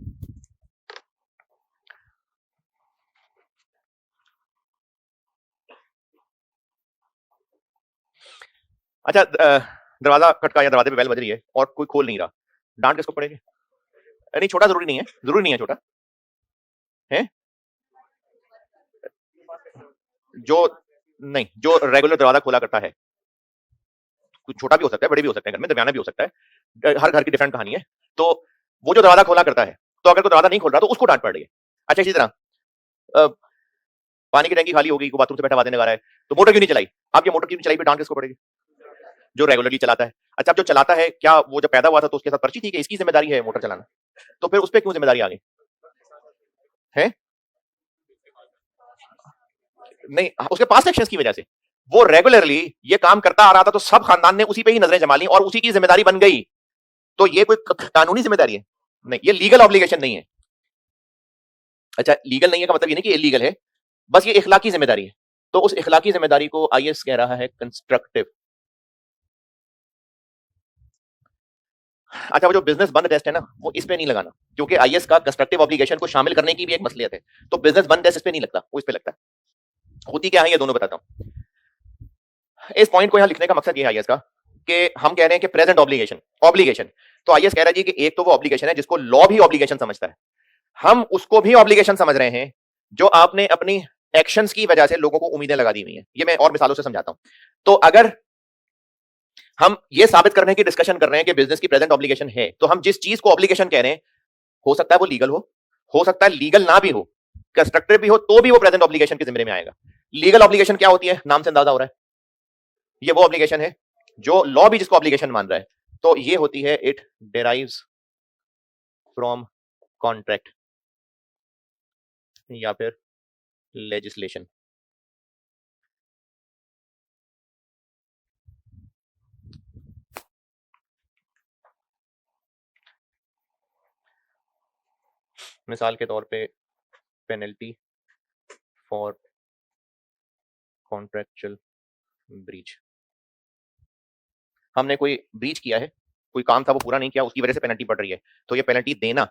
अच्छा, दरवाजा खटका या दरवाजे पे बेल बज रही है और कोई खोल नहीं रहा, डांट किसको पड़ेगी। नहीं, छोटा जरूरी नहीं है, जरूरी नहीं है छोटा है, जो नहीं, जो रेगुलर दरवाजा खोला करता है, कुछ छोटा भी हो सकता है, बड़े भी हो सकते हैं, घर में दरमियाना भी हो सकता है, हर घर की डिफरेंट कहानी है। तो वो जो दरवाजा खोला करता है, तो अगर कोई दरवाजा नहीं खोल रहा तो उसको डांट पड़ रही है। अच्छा, इसी तरह पानी की टंकी खाली हो गई, को बाथरूम से बैठा आवाजें लगा रहा है, तो मोटर क्यों नहीं चलाई। आप ये मोटर क्यों नहीं चलाई, डांट किसको पड़ेगी, जो रेगुलरली चलाता है। अच्छा, अब जो चलाता है, क्या वो जब पैदा हुआ था तो उसके साथ पर्ची थी कि इसकी जिम्मेदारी है मोटर चलाना, तो फिर उस पर क्यों जिम्मेदारी आ गई है। नहीं, उसके पास एक्शंस की वजह से वो रेगुलरली ये काम करता आ रहा था, तो सब खानदान ने उसी पे ही नजरें जमा ली और उसी की जिम्मेदारी बन गई। तो ये कोई कानूनी जिम्मेदारी है नहीं, ये लीगल ऑब्लिगेशन नहीं है। अच्छा, लीगल नहीं है का मतलब ये नहीं कि इलीगल है, बस ये इखलाकी जिम्मेदारी है। तो उस इखलाकी जिम्मेदारी को आईएएस कह रहा है कंस्ट्रक्टिव। अच्छा, वो जो बिजनेस बंद टेस्ट है ना, वो इस पे नहीं लगाना, क्योंकि आईएएस का कंस्ट्रक्टिव ऑब्लिगेशन को शामिल करने की भी एक मसलियत है। तो बिजनेस बंद टेस्ट इस पे नहीं लगता, वो इस पे लगता है। होती क्या है ये दोनों बताता हूं। इस पॉइंट को यहां लिखने का मकसद ये है आईएएस का कि हम कह रहे हैं कि प्रेजेंट ऑब्लिगेशन ऑब्लिगेशन, तो आईएएस कह रहा है जी कि एक तो वो ऑब्लिगेशन है जिसको लॉ भी ऑब्लिगेशन समझता है, हम उसको भी ऑब्लिगेशन समझ रहे हैं जो आपने अपनी एक्शंस की वजह से लोगों को उम्मीदें लगा दी हुई हैं। ये मैं और मिसालों से समझाता हूं। तो अगर हम ये साबित करने की डिस्कशन कर रहे हैं कि बिजनेस की प्रेजेंट ऑब्लिगेशन है, तो हम जिस चीज को ऑब्लिगेशन कह रहे हैं, हो सकता है वो लीगल हो सकता है लीगल ना भी हो, कंस्ट्रक्टिव भी हो, तो भी वो प्रेजेंट ऑब्लिगेशन के जिम्मे में आएगा। लीगल ऑब्लिगेशन क्या होती है, नाम से अंदाजा हो रहा है, ये वो ऑब्लिगेशन है जो लॉ भी जिसको ऑब्लिगेशन मान रहा है। तो ये होती है इट डेराइव्स फ्रॉम कॉन्ट्रैक्ट या फिर लेजिस्लेशन। मिसाल के तौर पे पेनल्टी फॉर कॉन्ट्रेक्चुअल ब्रीच, हमने कोई ब्रीच किया है, कोई काम था वो पूरा नहीं किया, उसकी वजह से पेनल्टी पड़ रही है, तो ये पेनल्टी देना,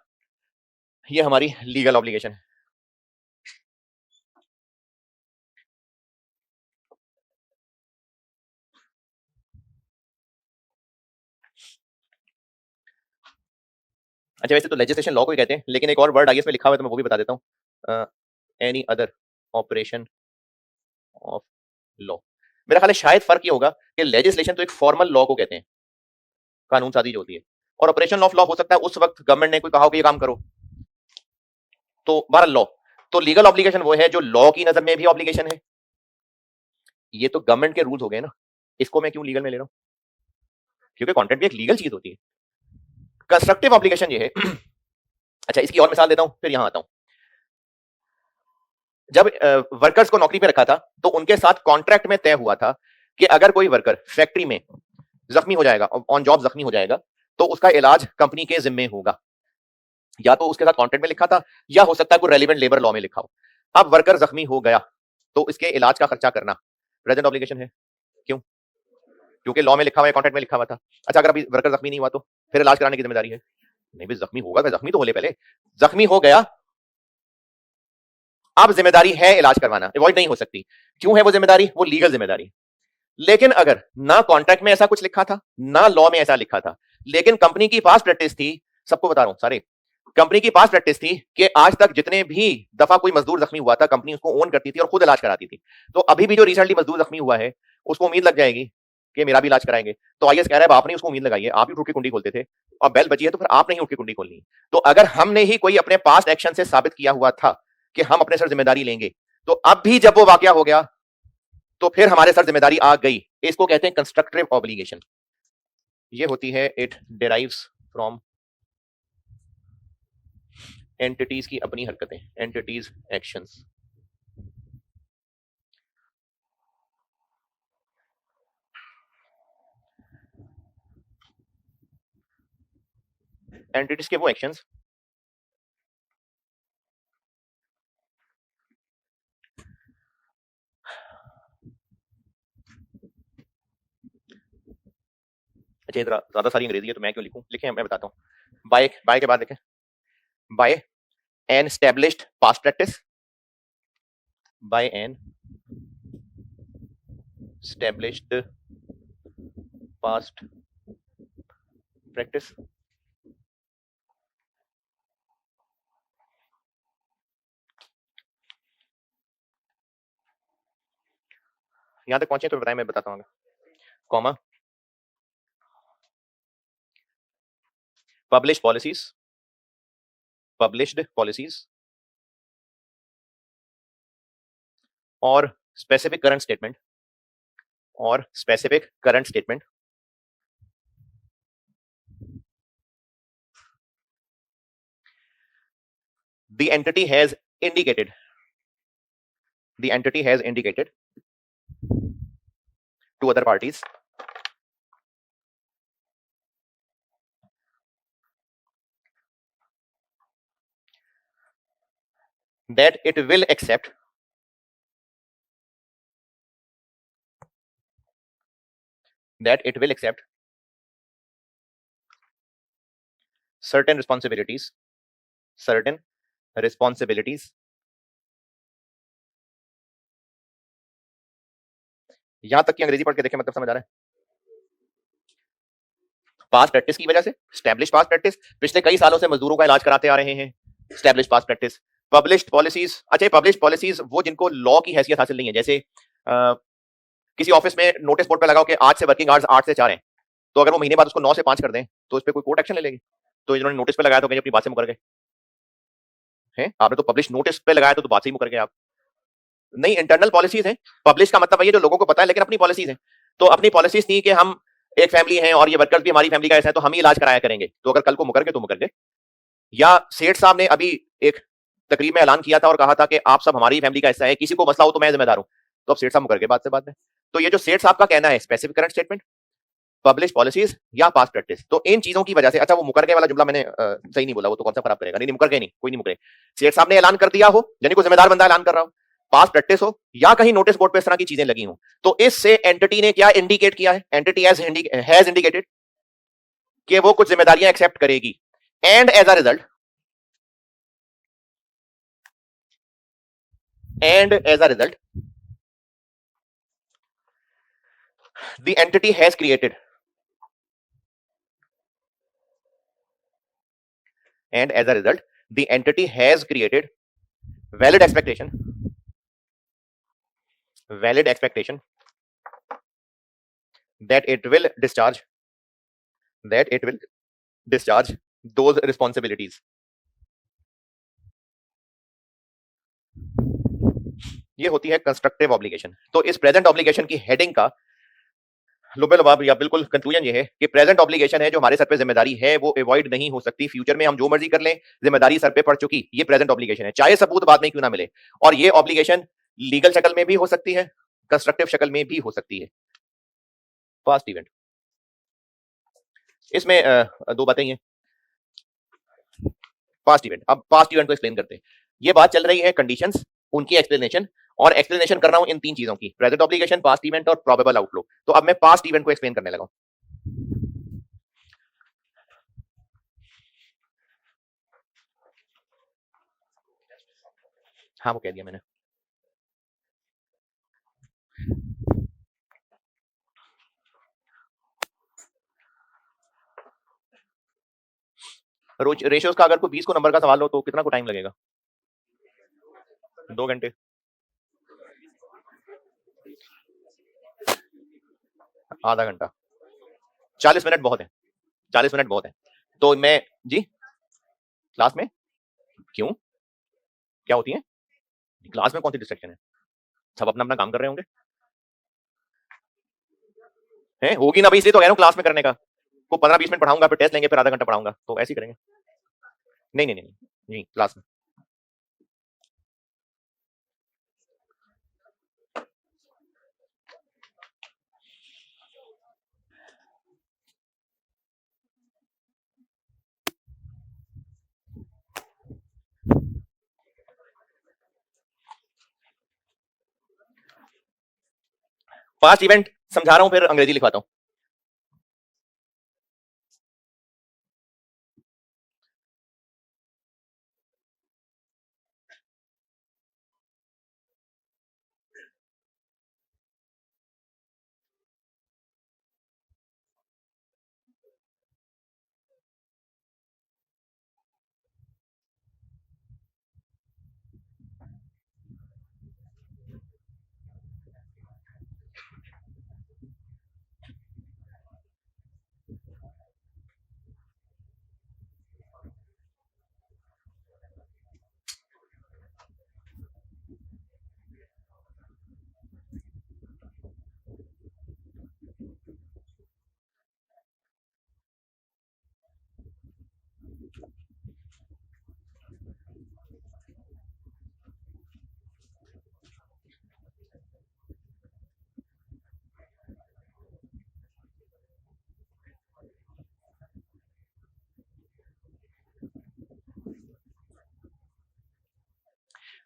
ये हमारी लीगल ऑब्लिगेशन है। अच्छा, वैसे तो लेजिस्लेशन लॉ को ही कहते हैं, लेकिन एक और वर्ड आईएएस में लिखा हुआ है तो मैं वो भी बता देता हूँ, any other operation of law. मेरा ख्याल है शायद फर्क ये होगा कि लेजिस्लेशन तो एक फॉर्मल लॉ को कहते हैं, कानून साजी जो होती है, और ऑपरेशन ऑफ लॉ हो सकता है उस वक्त गवर्नमेंट ने कोई कहा हो कि ये काम करो, तो बहरहाल लॉ। तो लीगल ऑब्लिगेशन वो है जो लॉ की नजर में भी ऑब्लिगेशन है। ये तो गवर्नमेंट के रूल्स हो गए ना, इसको मैं क्यों लीगल में ले रहा हूं, क्योंकि कॉन्ट्रैक्ट भी एक लीगल चीज होती है। कंस्ट्रक्टिव ऑब्लिगेशन ये है अच्छा, इसकी और मिसाल देता हूं, फिर यहां आता हूं। जब वर्कर्स को नौकरी पे रखा था, तो उनके साथ कॉन्ट्रैक्ट में तय हुआ था कि अगर कोई वर्कर फैक्ट्री में जख्मी हो जाएगा, ऑन जॉब जख्मी हो जाएगा, तो उसका इलाज कंपनी के जिम्मे होगा। या तो उसके साथ कॉन्ट्रैक्ट में लिखा था, या हो सकता है कोई रेलिवेंट लेबर लॉ में लिखा हो। अब वर्कर जख्मी हो गया, तो इसके इलाज का खर्चा करना प्रेजेंट ऑब्लिगेशन है। क्यों? क्योंकि लॉ में लिखा हुआ है, कॉन्ट्रैक्ट में लिखा हुआ था। अच्छा, अगर अभी वर्कर जख्मी नहीं हुआ, तो फिर इलाज कराने की जिम्मेदारी है? नहीं भी, जख्मी होगा, जख्मी तो होले पहले, जख्मी हो गया, अब जिम्मेदारी है इलाज करवाना, अवॉइड नहीं हो सकती। क्यों है वो जिम्मेदारी? वो लीगल जिम्मेदारी। लेकिन अगर ना कॉन्ट्रैक्ट में ऐसा कुछ लिखा था, ना लॉ में ऐसा लिखा था, लेकिन कंपनी की पास प्रैक्टिस थी, सबको बता रहा हूं सारे, कंपनी की पास प्रैक्टिस थी कि आज तक जितने भी दफा कोई मजदूर जख्मी हुआ था, कंपनी उसको ओन करती थी और खुद इलाज कराती थी। तो अभी भी जो रिसेंटली मजदूर जख्मी हुआ है, उसको उम्मीद लग जाएगी कि मेरा भी इलाज कराएंगे। तो आईएएस कह रहा है आपने उसको उम्मीद लगाई है, आप ही उठ के कुंडी खोलते थे, और बेल बची है तो फिर आपने ही उठ के कुंडी खोलनी है। तो अगर हमने ही कोई अपने पास्ट एक्शन से साबित किया हुआ था कि हम अपने सर जिम्मेदारी लेंगे, तो अब भी जब वो वाकया हो गया, तो फिर हमारे सर जिम्मेदारी आ गई। इसको कहते हैं कंस्ट्रक्टिव ऑब्लिगेशन। ये होती है इट डिराइव्स फ्रॉम एंटिटीज की अपनी हरकतें, एंटिटीज एक्शंस। एंटिटीज के वो एक्शंस अच्छा, इधर ज्यादा सारी अंग्रेजी है तो मैं क्यों लिखूं, लिखें, मैं बताता हूं। बाय, बाय के बाद लिखें by an established past practice, by an established past practice. यहां तक पहुंचे तो बताएं, मैं बताता हूँ। Comma, publish policies, published policies और स्पेसिफिक करंट स्टेटमेंट, और specific current statement the entity has indicated the entity has indicated to other parties that it will accept certain responsibilities, certain responsibilities. यहां तक कि अंग्रेजी पढ़ के देखें, मतलब समझ आ रहा है? पास्ट प्रैक्टिस की वजह से, स्टैब्लिश पास्ट प्रैक्टिस, पिछले कई सालों से मजदूरों का इलाज कराते आ रहे हैं, establish past practice. Published policies, अच्छा पब्लिश्ड पॉलिसीज वो जिनको लॉ की हैसियत हासिल नहीं है, जैसे किसी ऑफिस में नोटिस बोर्ड पे लगाओ कि आज से वर्किंग आवर्स 8 से 4 हैं, तो अगर वो महीने बाद उसको 9 से 5 कर दें तो इस पे कोई कोर्ट एक्शन ले लेगी। तो इन्होंने नोटिस पे लगाया तो कहीं अपनी बात से मुकर गए हैं। आपने तो पब्लिश नोटिस पे लगाया तो बात से ही मुकर गए आप। नहीं, इंटरनल पॉलिसीज हैं। पब्लिश का मतलब है जो लोगों को पता है, लेकिन अपनी पॉलिसीज हैं। तो अपनी पॉलिसीज थी कि हम एक फैमिली हैं और ये वर्कर्स भी हमारी फैमिली का ऐसा है, तो हम ही इलाज कराया करेंगे। तो अगर कल को मुकर गए तो मुकर गए। या सेठ साहब ने अभी एक तकरीब में ऐलान किया था और कहा था कि आप सब हमारी फैमिली का हिस्सा है, किसी को मसला हो तो मैं जिम्मेदार हूं, तो अब सेठ साहब मुकर गए बाद से बाद में। तो ये जो सेठ साहब का कहना है, specific current statement, publish policies या पास्ट प्रैक्टिस, तो इन चीजों की वजह से, अच्छा वो मुकर गए वाला जुमला मैंने सही नहीं बोला, वो तो कौन सा खराब करेगा, नहीं मुकर गए नहीं, कोई नहीं मुकरे। सेठ साहब ने ऐलान कर दिया हो, यानी कोई जिम्मेदार बंदा ऐलान कर रहा हो, पास्ट प्रैक्टिस हो, या कहीं नोटिस बोर्ड पे इस तरह की चीजें लगी हो, तो इससे एंटिटी ने क्या इंडिकेट किया है, एंटिटी हैज इंडिकेटेड कि वो कुछ जिम्मेदारियां एक्सेप्ट करेगी। And as a result, the entity has created, and as a result the entity has created valid expectation that it will discharge those responsibilities. ये होती है कंस्ट्रक्टिव ऑब्लिगेशन। तो इस प्रेजेंट ऑब्लिगेशन की हेडिंग का लुबे लबाब या बिल्कुल कंक्लूजन ये है कि प्रेजेंट ऑब्लिगेशन है जो हमारे सर पे जिम्मेदारी है, वो अवॉइड नहीं हो सकती। फ्यूचर में हम जो मर्जी कर लें, जिम्मेदारी सर पे पड़ चुकी, ये प्रेजेंट ऑब्लिगेशन है, चाहे सबूत बाद में क्यों ना मिले। और ये ऑब्लिगेशन लीगल शक्ल में भी हो सकती है, कंस्ट्रक्टिव शक्ल में भी हो सकती है। पास्ट इवेंट, इसमें दो बातें हैं। पास्ट इवेंट, अब पास्ट इवेंट को एक्सप्लेन करते हैं। ये बात चल रही है कंडीशंस, उनकी एक्सप्लेनेशन, और एक्सप्लेनेशन कर रहा हूं इन तीन चीजों की, प्रेजेंट ऑब्लिगेशन, पास्ट इवेंट और प्रोबेबल आउटफ्लो। तो अब मैं पास्ट इवेंट को एक्सप्लेन करने लगा। हाँ वो कह दिया मैंने। रेशियोज का अगर कोई 20 को नंबर का सवाल हो तो कितना को टाइम लगेगा? 2 घंटे, आधा घंटा, 40 मिनट बहुत है, 40 मिनट बहुत है। तो मैं जी क्लास में क्यों, क्या होती है क्लास में, कौन सी डिस्ट्रैक्शन है? सब अपना अपना काम कर रहे होंगे, हैं होगी ना भाई, इसलिए तो कह रहा हूं क्लास में करने का। को 15-20 मिनट पढ़ाऊंगा, फिर टेस्ट लेंगे, फिर आधा घंटा पढ़ाऊंगा, तो ऐसे ही करेंगे। नहीं नहीं नहीं नहीं, क्लास में। पास्ट इवेंट समझा रहा हूं, फिर अंग्रेजी लिखवाता हूं।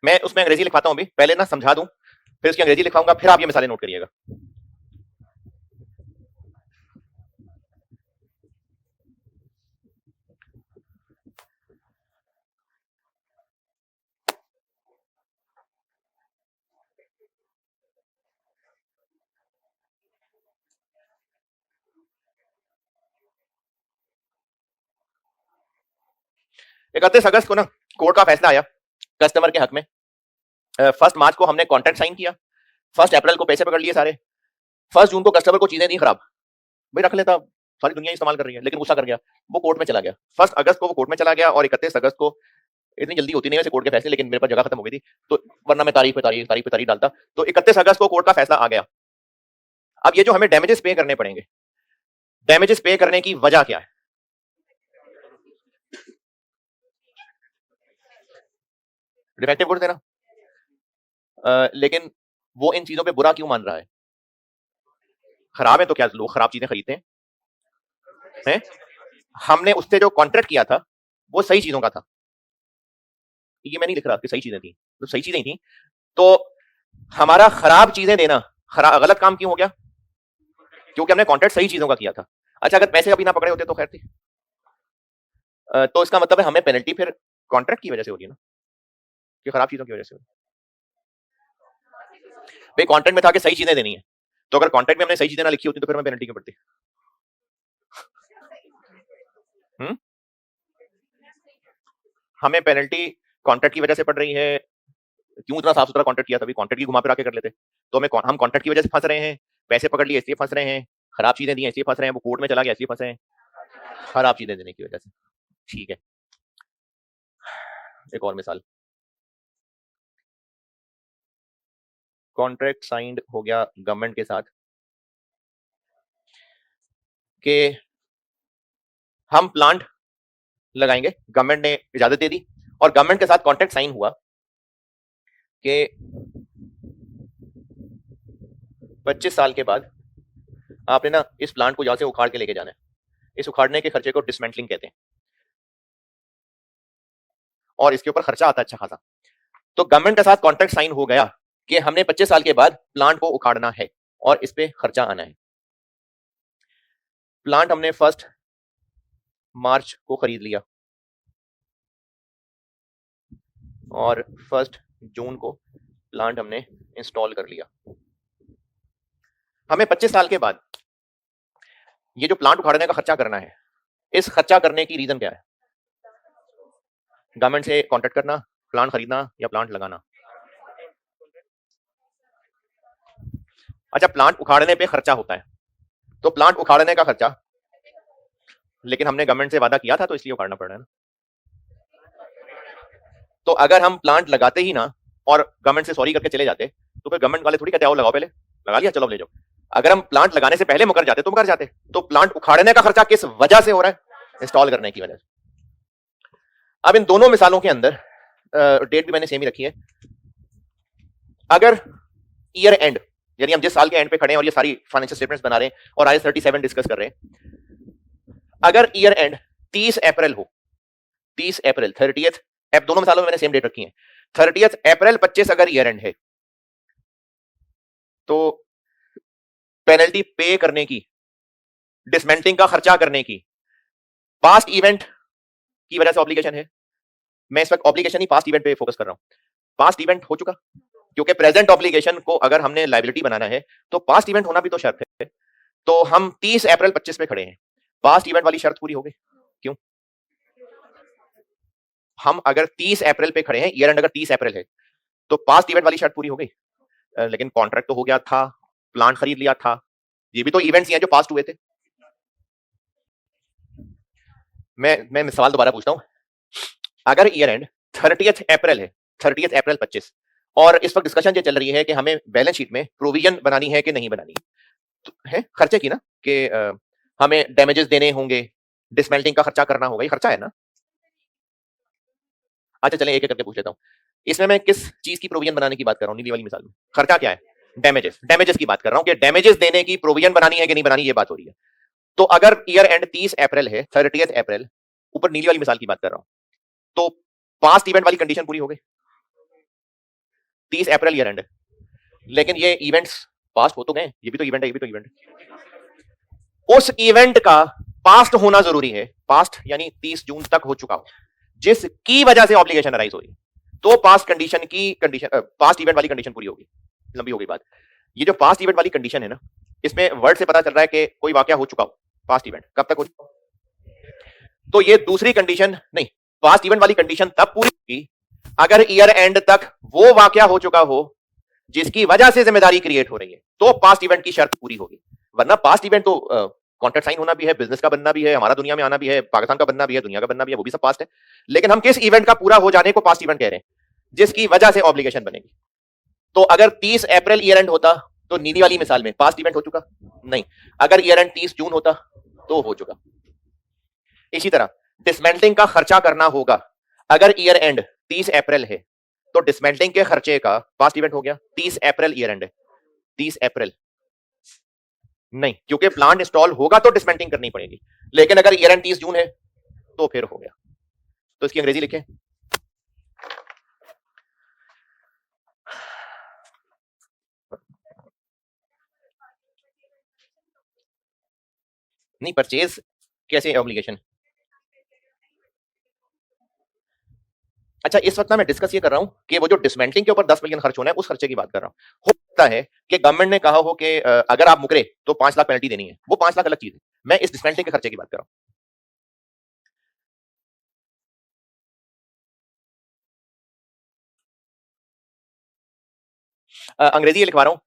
मैं उसमें अंग्रेजी लिखवाता हूं अभी, पहले ना समझा दूं, फिर उसकी अंग्रेजी लिखवाऊंगा, फिर आप ये मिसालें नोट करिएगा। इकतीस अगस्त को ना कोर्ट का फैसला आया कस्टमर के हक में। 1 मार्च को हमने कॉन्ट्रैक्ट साइन किया, 1 अप्रैल को पैसे पकड़ लिए सारे, 1 जून को कस्टमर को चीजें दी खराब, भाई रख लेता, सारी दुनिया इस्तेमाल कर रही है, लेकिन गुस्सा कर गया, वो कोर्ट में चला गया। 1 अगस्त को वो कोर्ट में चला गया और 31 अगस्त को, इतनी जल्दी होती नहीं वैसे कोर्ट के फैसले, लेकिन मेरे पास जगह खत्म हो गई थी तो वरना मैं तारीख पे तारीख डालता। तो 31 अगस्त को कोर्ट का फैसला आ गया। अब ये जो हमें डैमेजेस पे करने पड़ेंगे, डैमेजेस पे करने की वजह क्या है? डिफेक्टिव गुड्स देना, लेकिन वो इन चीजों पे बुरा क्यों मान रहा है? खराब है तो क्या लोग खराब चीजें खरीदते हैं? हमने उससे जो कॉन्ट्रैक्ट किया था वो सही चीजों का था, ये मैं नहीं लिख रहा कि सही चीजें थी, तो सही चीजें थी, तो हमारा खराब चीजें देना गलत काम क्यों हो गया? क्योंकि हमने कॉन्ट्रैक्ट सही चीजों का किया था। अच्छा, अगर पैसे अभी ना पकड़े होते तो खैर थी, तो इसका मतलब है हमें पेनल्टी फिर कॉन्ट्रैक्ट की वजह से होगी ना, कि खराब चीजों की वजह से होगी। भाई कॉन्ट्रैक्ट में था कि सही चीजें देनी है, तो अगर कॉन्ट्रैक्ट में हमने सही चीजें ना लिखी होती तो फिर हमें पेनल्टी क्यों पड़ती? हमें पेनल्टी कॉन्ट्रैक्ट की वजह से पड़ रही है। क्यों इतना साफ सुथरा कॉन्ट्रैक्ट किया, तभी कॉन्ट्रैक्ट की घुमा फिरा के कर लेते। तो हम कॉन्ट्रैक्ट की वजह से फंस रहे हैं, पैसे पकड़ लिए इसलिए फंस रहे हैं, खराब चीजें दी इसलिए फंस रहे हैं, वो कोर्ट में चला गया इसलिए फंसे हैं, खराब चीजें देने की वजह से। ठीक है, एक और मिसाल, कॉन्ट्रैक्ट साइंड हो गया गवर्नमेंट के साथ कि हम प्लांट लगाएंगे, गवर्नमेंट ने इजाजत दे दी, और गवर्नमेंट के साथ कॉन्ट्रैक्ट साइन हुआ कि 25 साल के बाद आपने ना इस प्लांट को यहां से उखाड़ के लेके जाना है। इस उखाड़ने के खर्चे को डिसमेंटलिंग कहते हैं, और इसके ऊपर खर्चा आता है अच्छा खासा। तो गवर्नमेंट के साथ कॉन्ट्रैक्ट साइन हो गया कि हमने 25 साल के बाद प्लांट को उखाड़ना है और इस पे खर्चा आना है। प्लांट हमने 1 मार्च को खरीद लिया और 1 जून को प्लांट हमने इंस्टॉल कर लिया। हमें 25 साल के बाद ये जो प्लांट उखाड़ने का खर्चा करना है, इस खर्चा करने की रीजन क्या है? गवर्नमेंट से कॉन्ट्रैक्ट करना, प्लांट खरीदना या प्लांट लगाना? अच्छा, प्लांट उखाड़ने पे खर्चा होता है, तो प्लांट उखाड़ने का खर्चा, लेकिन हमने गवर्नमेंट से वादा किया था तो इसलिए उखाड़ना पड़ रहा है ना। तो अगर हम प्लांट लगाते ही ना और गवर्नमेंट से सॉरी करके चले जाते तो फिर गवर्नमेंट वाले थोड़ी कहते आओ लगाओ, पहले लगा लिया चलो अब ले जाओ। अगर हम प्लांट लगाने से पहले मुकर जाते तो मुकर जाते। तो प्लांट उखाड़ने का खर्चा किस वजह से हो रहा है? इंस्टॉल करने की वजह से। अब इन दोनों मिसालों के अंदर डेट भी मैंने सेम ही रखी है। अगर ईयर एंड, यानी हम जिस साल के एंड पे खड़े हैं और ये सारी फाइनेंशियल स्टेटमेंट्स बना रहे हैं और IAS 37 डिस्कस कर रहे हैं, अगर ईयर एंड 30 अप्रैल हो, 30 अप्रैल 30th, दोनों मिसालों में मैंने सेम डेट रखी है, 30th अप्रैल 25 अगर ईयर एंड है तो पेनल्टी पे करने की, डिसमेंटलिंग का खर्चा करने की, पास्ट इवेंट की वजह से ऑब्लिगेशन है। मैं इस वक्त ऑब्लिगेशन ही पास्ट इवेंट पे फोकस कर रहा हूं। पास्ट इवेंट हो चुका, क्योंकि प्रेजेंट ऑब्लिगेशन को अगर हमने लायबिलिटी बनाना है तो पास्ट इवेंट होना भी तो शर्त है। तो हम 30 अप्रैल 25 पे खड़े हैं, पास्ट इवेंट वाली शर्त पूरी हो गई। क्यों? हम अगर 30 अप्रैल पे खड़े हैं, ईयर एंड अगर 30 अप्रैल है तो पास्ट इवेंट वाली शर्त पूरी हो गई। लेकिन कॉन्ट्रैक्ट तो हो गया था, प्लांट खरीद लिया था, ये भी तो इवेंट्स ही हैं जो पास्ट हुए थे। मैं सवाल दोबारा पूछता हूं, अगर ईयर एंड 30th अप्रैल है, 30th अप्रैल 25, और इस वक्त डिस्कशन ये चल रही है कि हमें बैलेंस शीट में प्रोविजन बनानी है कि नहीं बनानी तो है खर्चे की ना, कि हमें डैमेजेस देने होंगे, डिसमेंटलिंग का खर्चा करना होगा, ये खर्चा है ना। अच्छा चलें एक एक करके पूछ लेता हूं, इसमें मैं किस चीज की प्रोविजन बनाने की बात कर रहा हूं? नीली वाली मिसाल में खर्चा क्या है? डैमेजेस की बात कर रहा हूं कि डैमेजेस देने की प्रोविजन बनानी है कि नहीं बनानी, ये बात हो रही है। तो अगर ईयर एंड 30 अप्रैल है, 30th अप्रैल, ऊपर नीली वाली मिसाल की बात कर रहा हूं, तो पास्ट इवेंट वाली कंडीशन पूरी हो गई, 30 अप्रैल ईयर एंड, लेकिन ये इवेंट्स पास्ट हो तो गए, ये भी तो इवेंट है, ये भी तो इवेंट है। उस इवेंट का पास्ट होना जरूरी है, पास्ट यानी 30 जून तक हो चुका हो, जिसकी वजह से ऑब्लिगेशन अराइज हो रही है, तो पास्ट इवेंट वाली कंडीशन पूरी होगी। लंबी हो गई बात। ये जो पास्ट इवेंट वाली कंडीशन है ना, इसमें वर्ड से पता चल रहा है कि कोई वाकया हो चुका हो। पास्ट इवेंट कब तक हो चुका हो? तो ये दूसरी कंडीशन नहीं, पास्ट इवेंट वाली कंडीशन तब पूरी होगी अगर ईयर एंड तक वो वाकया हो चुका हो जिसकी वजह से जिम्मेदारी क्रिएट हो रही है, तो पास्ट इवेंट की शर्त पूरी होगी। वरना पास्ट इवेंट तो कॉन्ट्रैक्ट साइन होना भी है, बिजनेस का बनना भी है, हमारा दुनिया में आना भी है, पाकिस्तान का बनना भी है, दुनिया का बनना भी है, वो भी सब पास्ट है। लेकिन हम किस इवेंट का पूरा हो जाने को पास्ट इवेंट कह रहे हैं? जिसकी वजह से ऑब्लिगेशन बनेगी। तो अगर 30 अप्रैल ईयर एंड होता तो नीली वाली मिसाल में पास्ट इवेंट हो चुका? नहीं। अगर ईयर एंड 30 जून होता तो हो चुका। इसी तरह डिसमेंटलिंग का खर्चा करना होगा। अगर ईयर एंड 30 अप्रैल है तो डिसमेंटलिंग के खर्चे का पास्ट इवेंट हो गया। 30 अप्रैल ईयर एंड है, 30 अप्रैल नहीं, क्योंकि प्लांट इंस्टॉल होगा तो डिसमेंटलिंग करनी पड़ेगी। लेकिन अगर ईयर एंड 30 जून है तो फिर हो गया। तो इसकी अंग्रेजी लिखें। नहीं, परचेज कैसे ऑब्लिगेशन? अच्छा, इस वक्त ना मैं डिस्कस ये कर रहा हूं कि वो जो डिसमेंटलिंग के ऊपर 10 मिलियन खर्च होना है उस खर्चे की बात कर रहा हूं। हो सकता है कि गवर्नमेंट ने कहा हो कि अगर आप मुकरे तो 5 लाख पेनल्टी देनी है, वो 5 लाख अलग चीज है। मैं इस डिसमेंटलिंग के खर्चे की बात कर रहा हूं। अंग्रेजी लिखवा रहा हूं।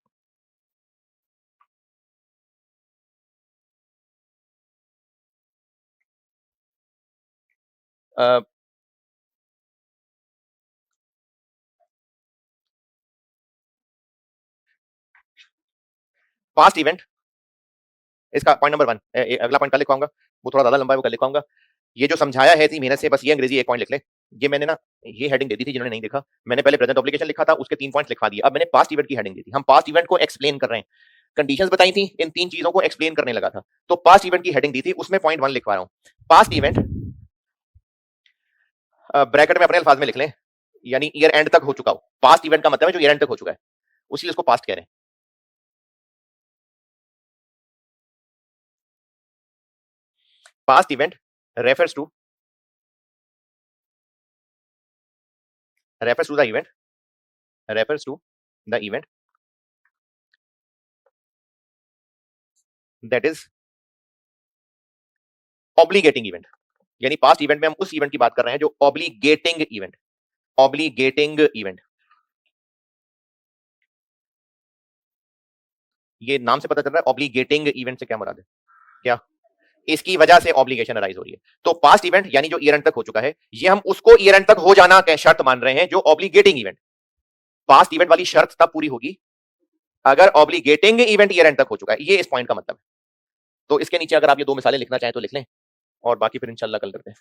पास्ट इवेंट, इसका पॉइंट नंबर 1, अगला पॉइंट कल लिखवाऊंगा, वो थोड़ा ज्यादा लंबा है, वो कल लिखवाऊंगा। ये जो समझाया है इतनी मेहनत से, बस ये अंग्रेजी एक पॉइंट लिख ले। ये मैंने ना ये हेडिंग दे दी थी, जिन्होंने नहीं देखा, मैंने पहले प्रेजेंट ऑब्लिगेशन लिखा था, उसके 3 पॉइंट्स लिखवा दिए। अब मैंने पास्ट इवेंट की हेडिंग दी थी। हम पास्ट इवेंट को एक्सप्लेन कर रहे हैं, कंडीशंस बताई थी, इन 3 चीजों को एक्सप्लेन करने लगा था। तो पास्ट इवेंट की हेडिंग दी थी, उसमें पॉइंट 1 लिखवा रहा हूं। पास्ट इवेंट ब्रैकेट में अपने अल्फाज में लिख लें, यानी ईयर एंड तक हो चुका हो। पास्ट इवेंट का मतलब है जो ईयर एंड तक हो चुका है, उसी उसको पास्ट कह रहे हैं। Past event refers to refers to the event refers to the event that is obligating event। यानी पास्ट इवेंट में हम उस इवेंट की बात कर रहे हैं जो ऑब्लिगेटिंग इवेंट, ऑब्लिगेटिंग इवेंट। ये नाम से पता चल रहा है ऑब्लिगेटिंग इवेंट से क्या मुराद है? क्या इसकी वजह से ऑब्लिगेशन अराइज हो रही है। तो पास्ट इवेंट यानी जो ईयर एंड तक हो चुका है, ये हम उसको ईयर एंड तक हो जाना क्या शर्त मान रहे हैं जो ऑब्लिगेटिंग इवेंट। पास्ट इवेंट वाली शर्त तब पूरी होगी अगर ऑब्लिगेटिंग इवेंट ईयर एंड तक हो चुका है। ये इस पॉइंट का मतलब है। तो इसके नीचे अगर आप ये 2 मिसालें लिखना चाहें तो लिख लें, और बाकी फिर इंशाल्लाह कल करते हैं।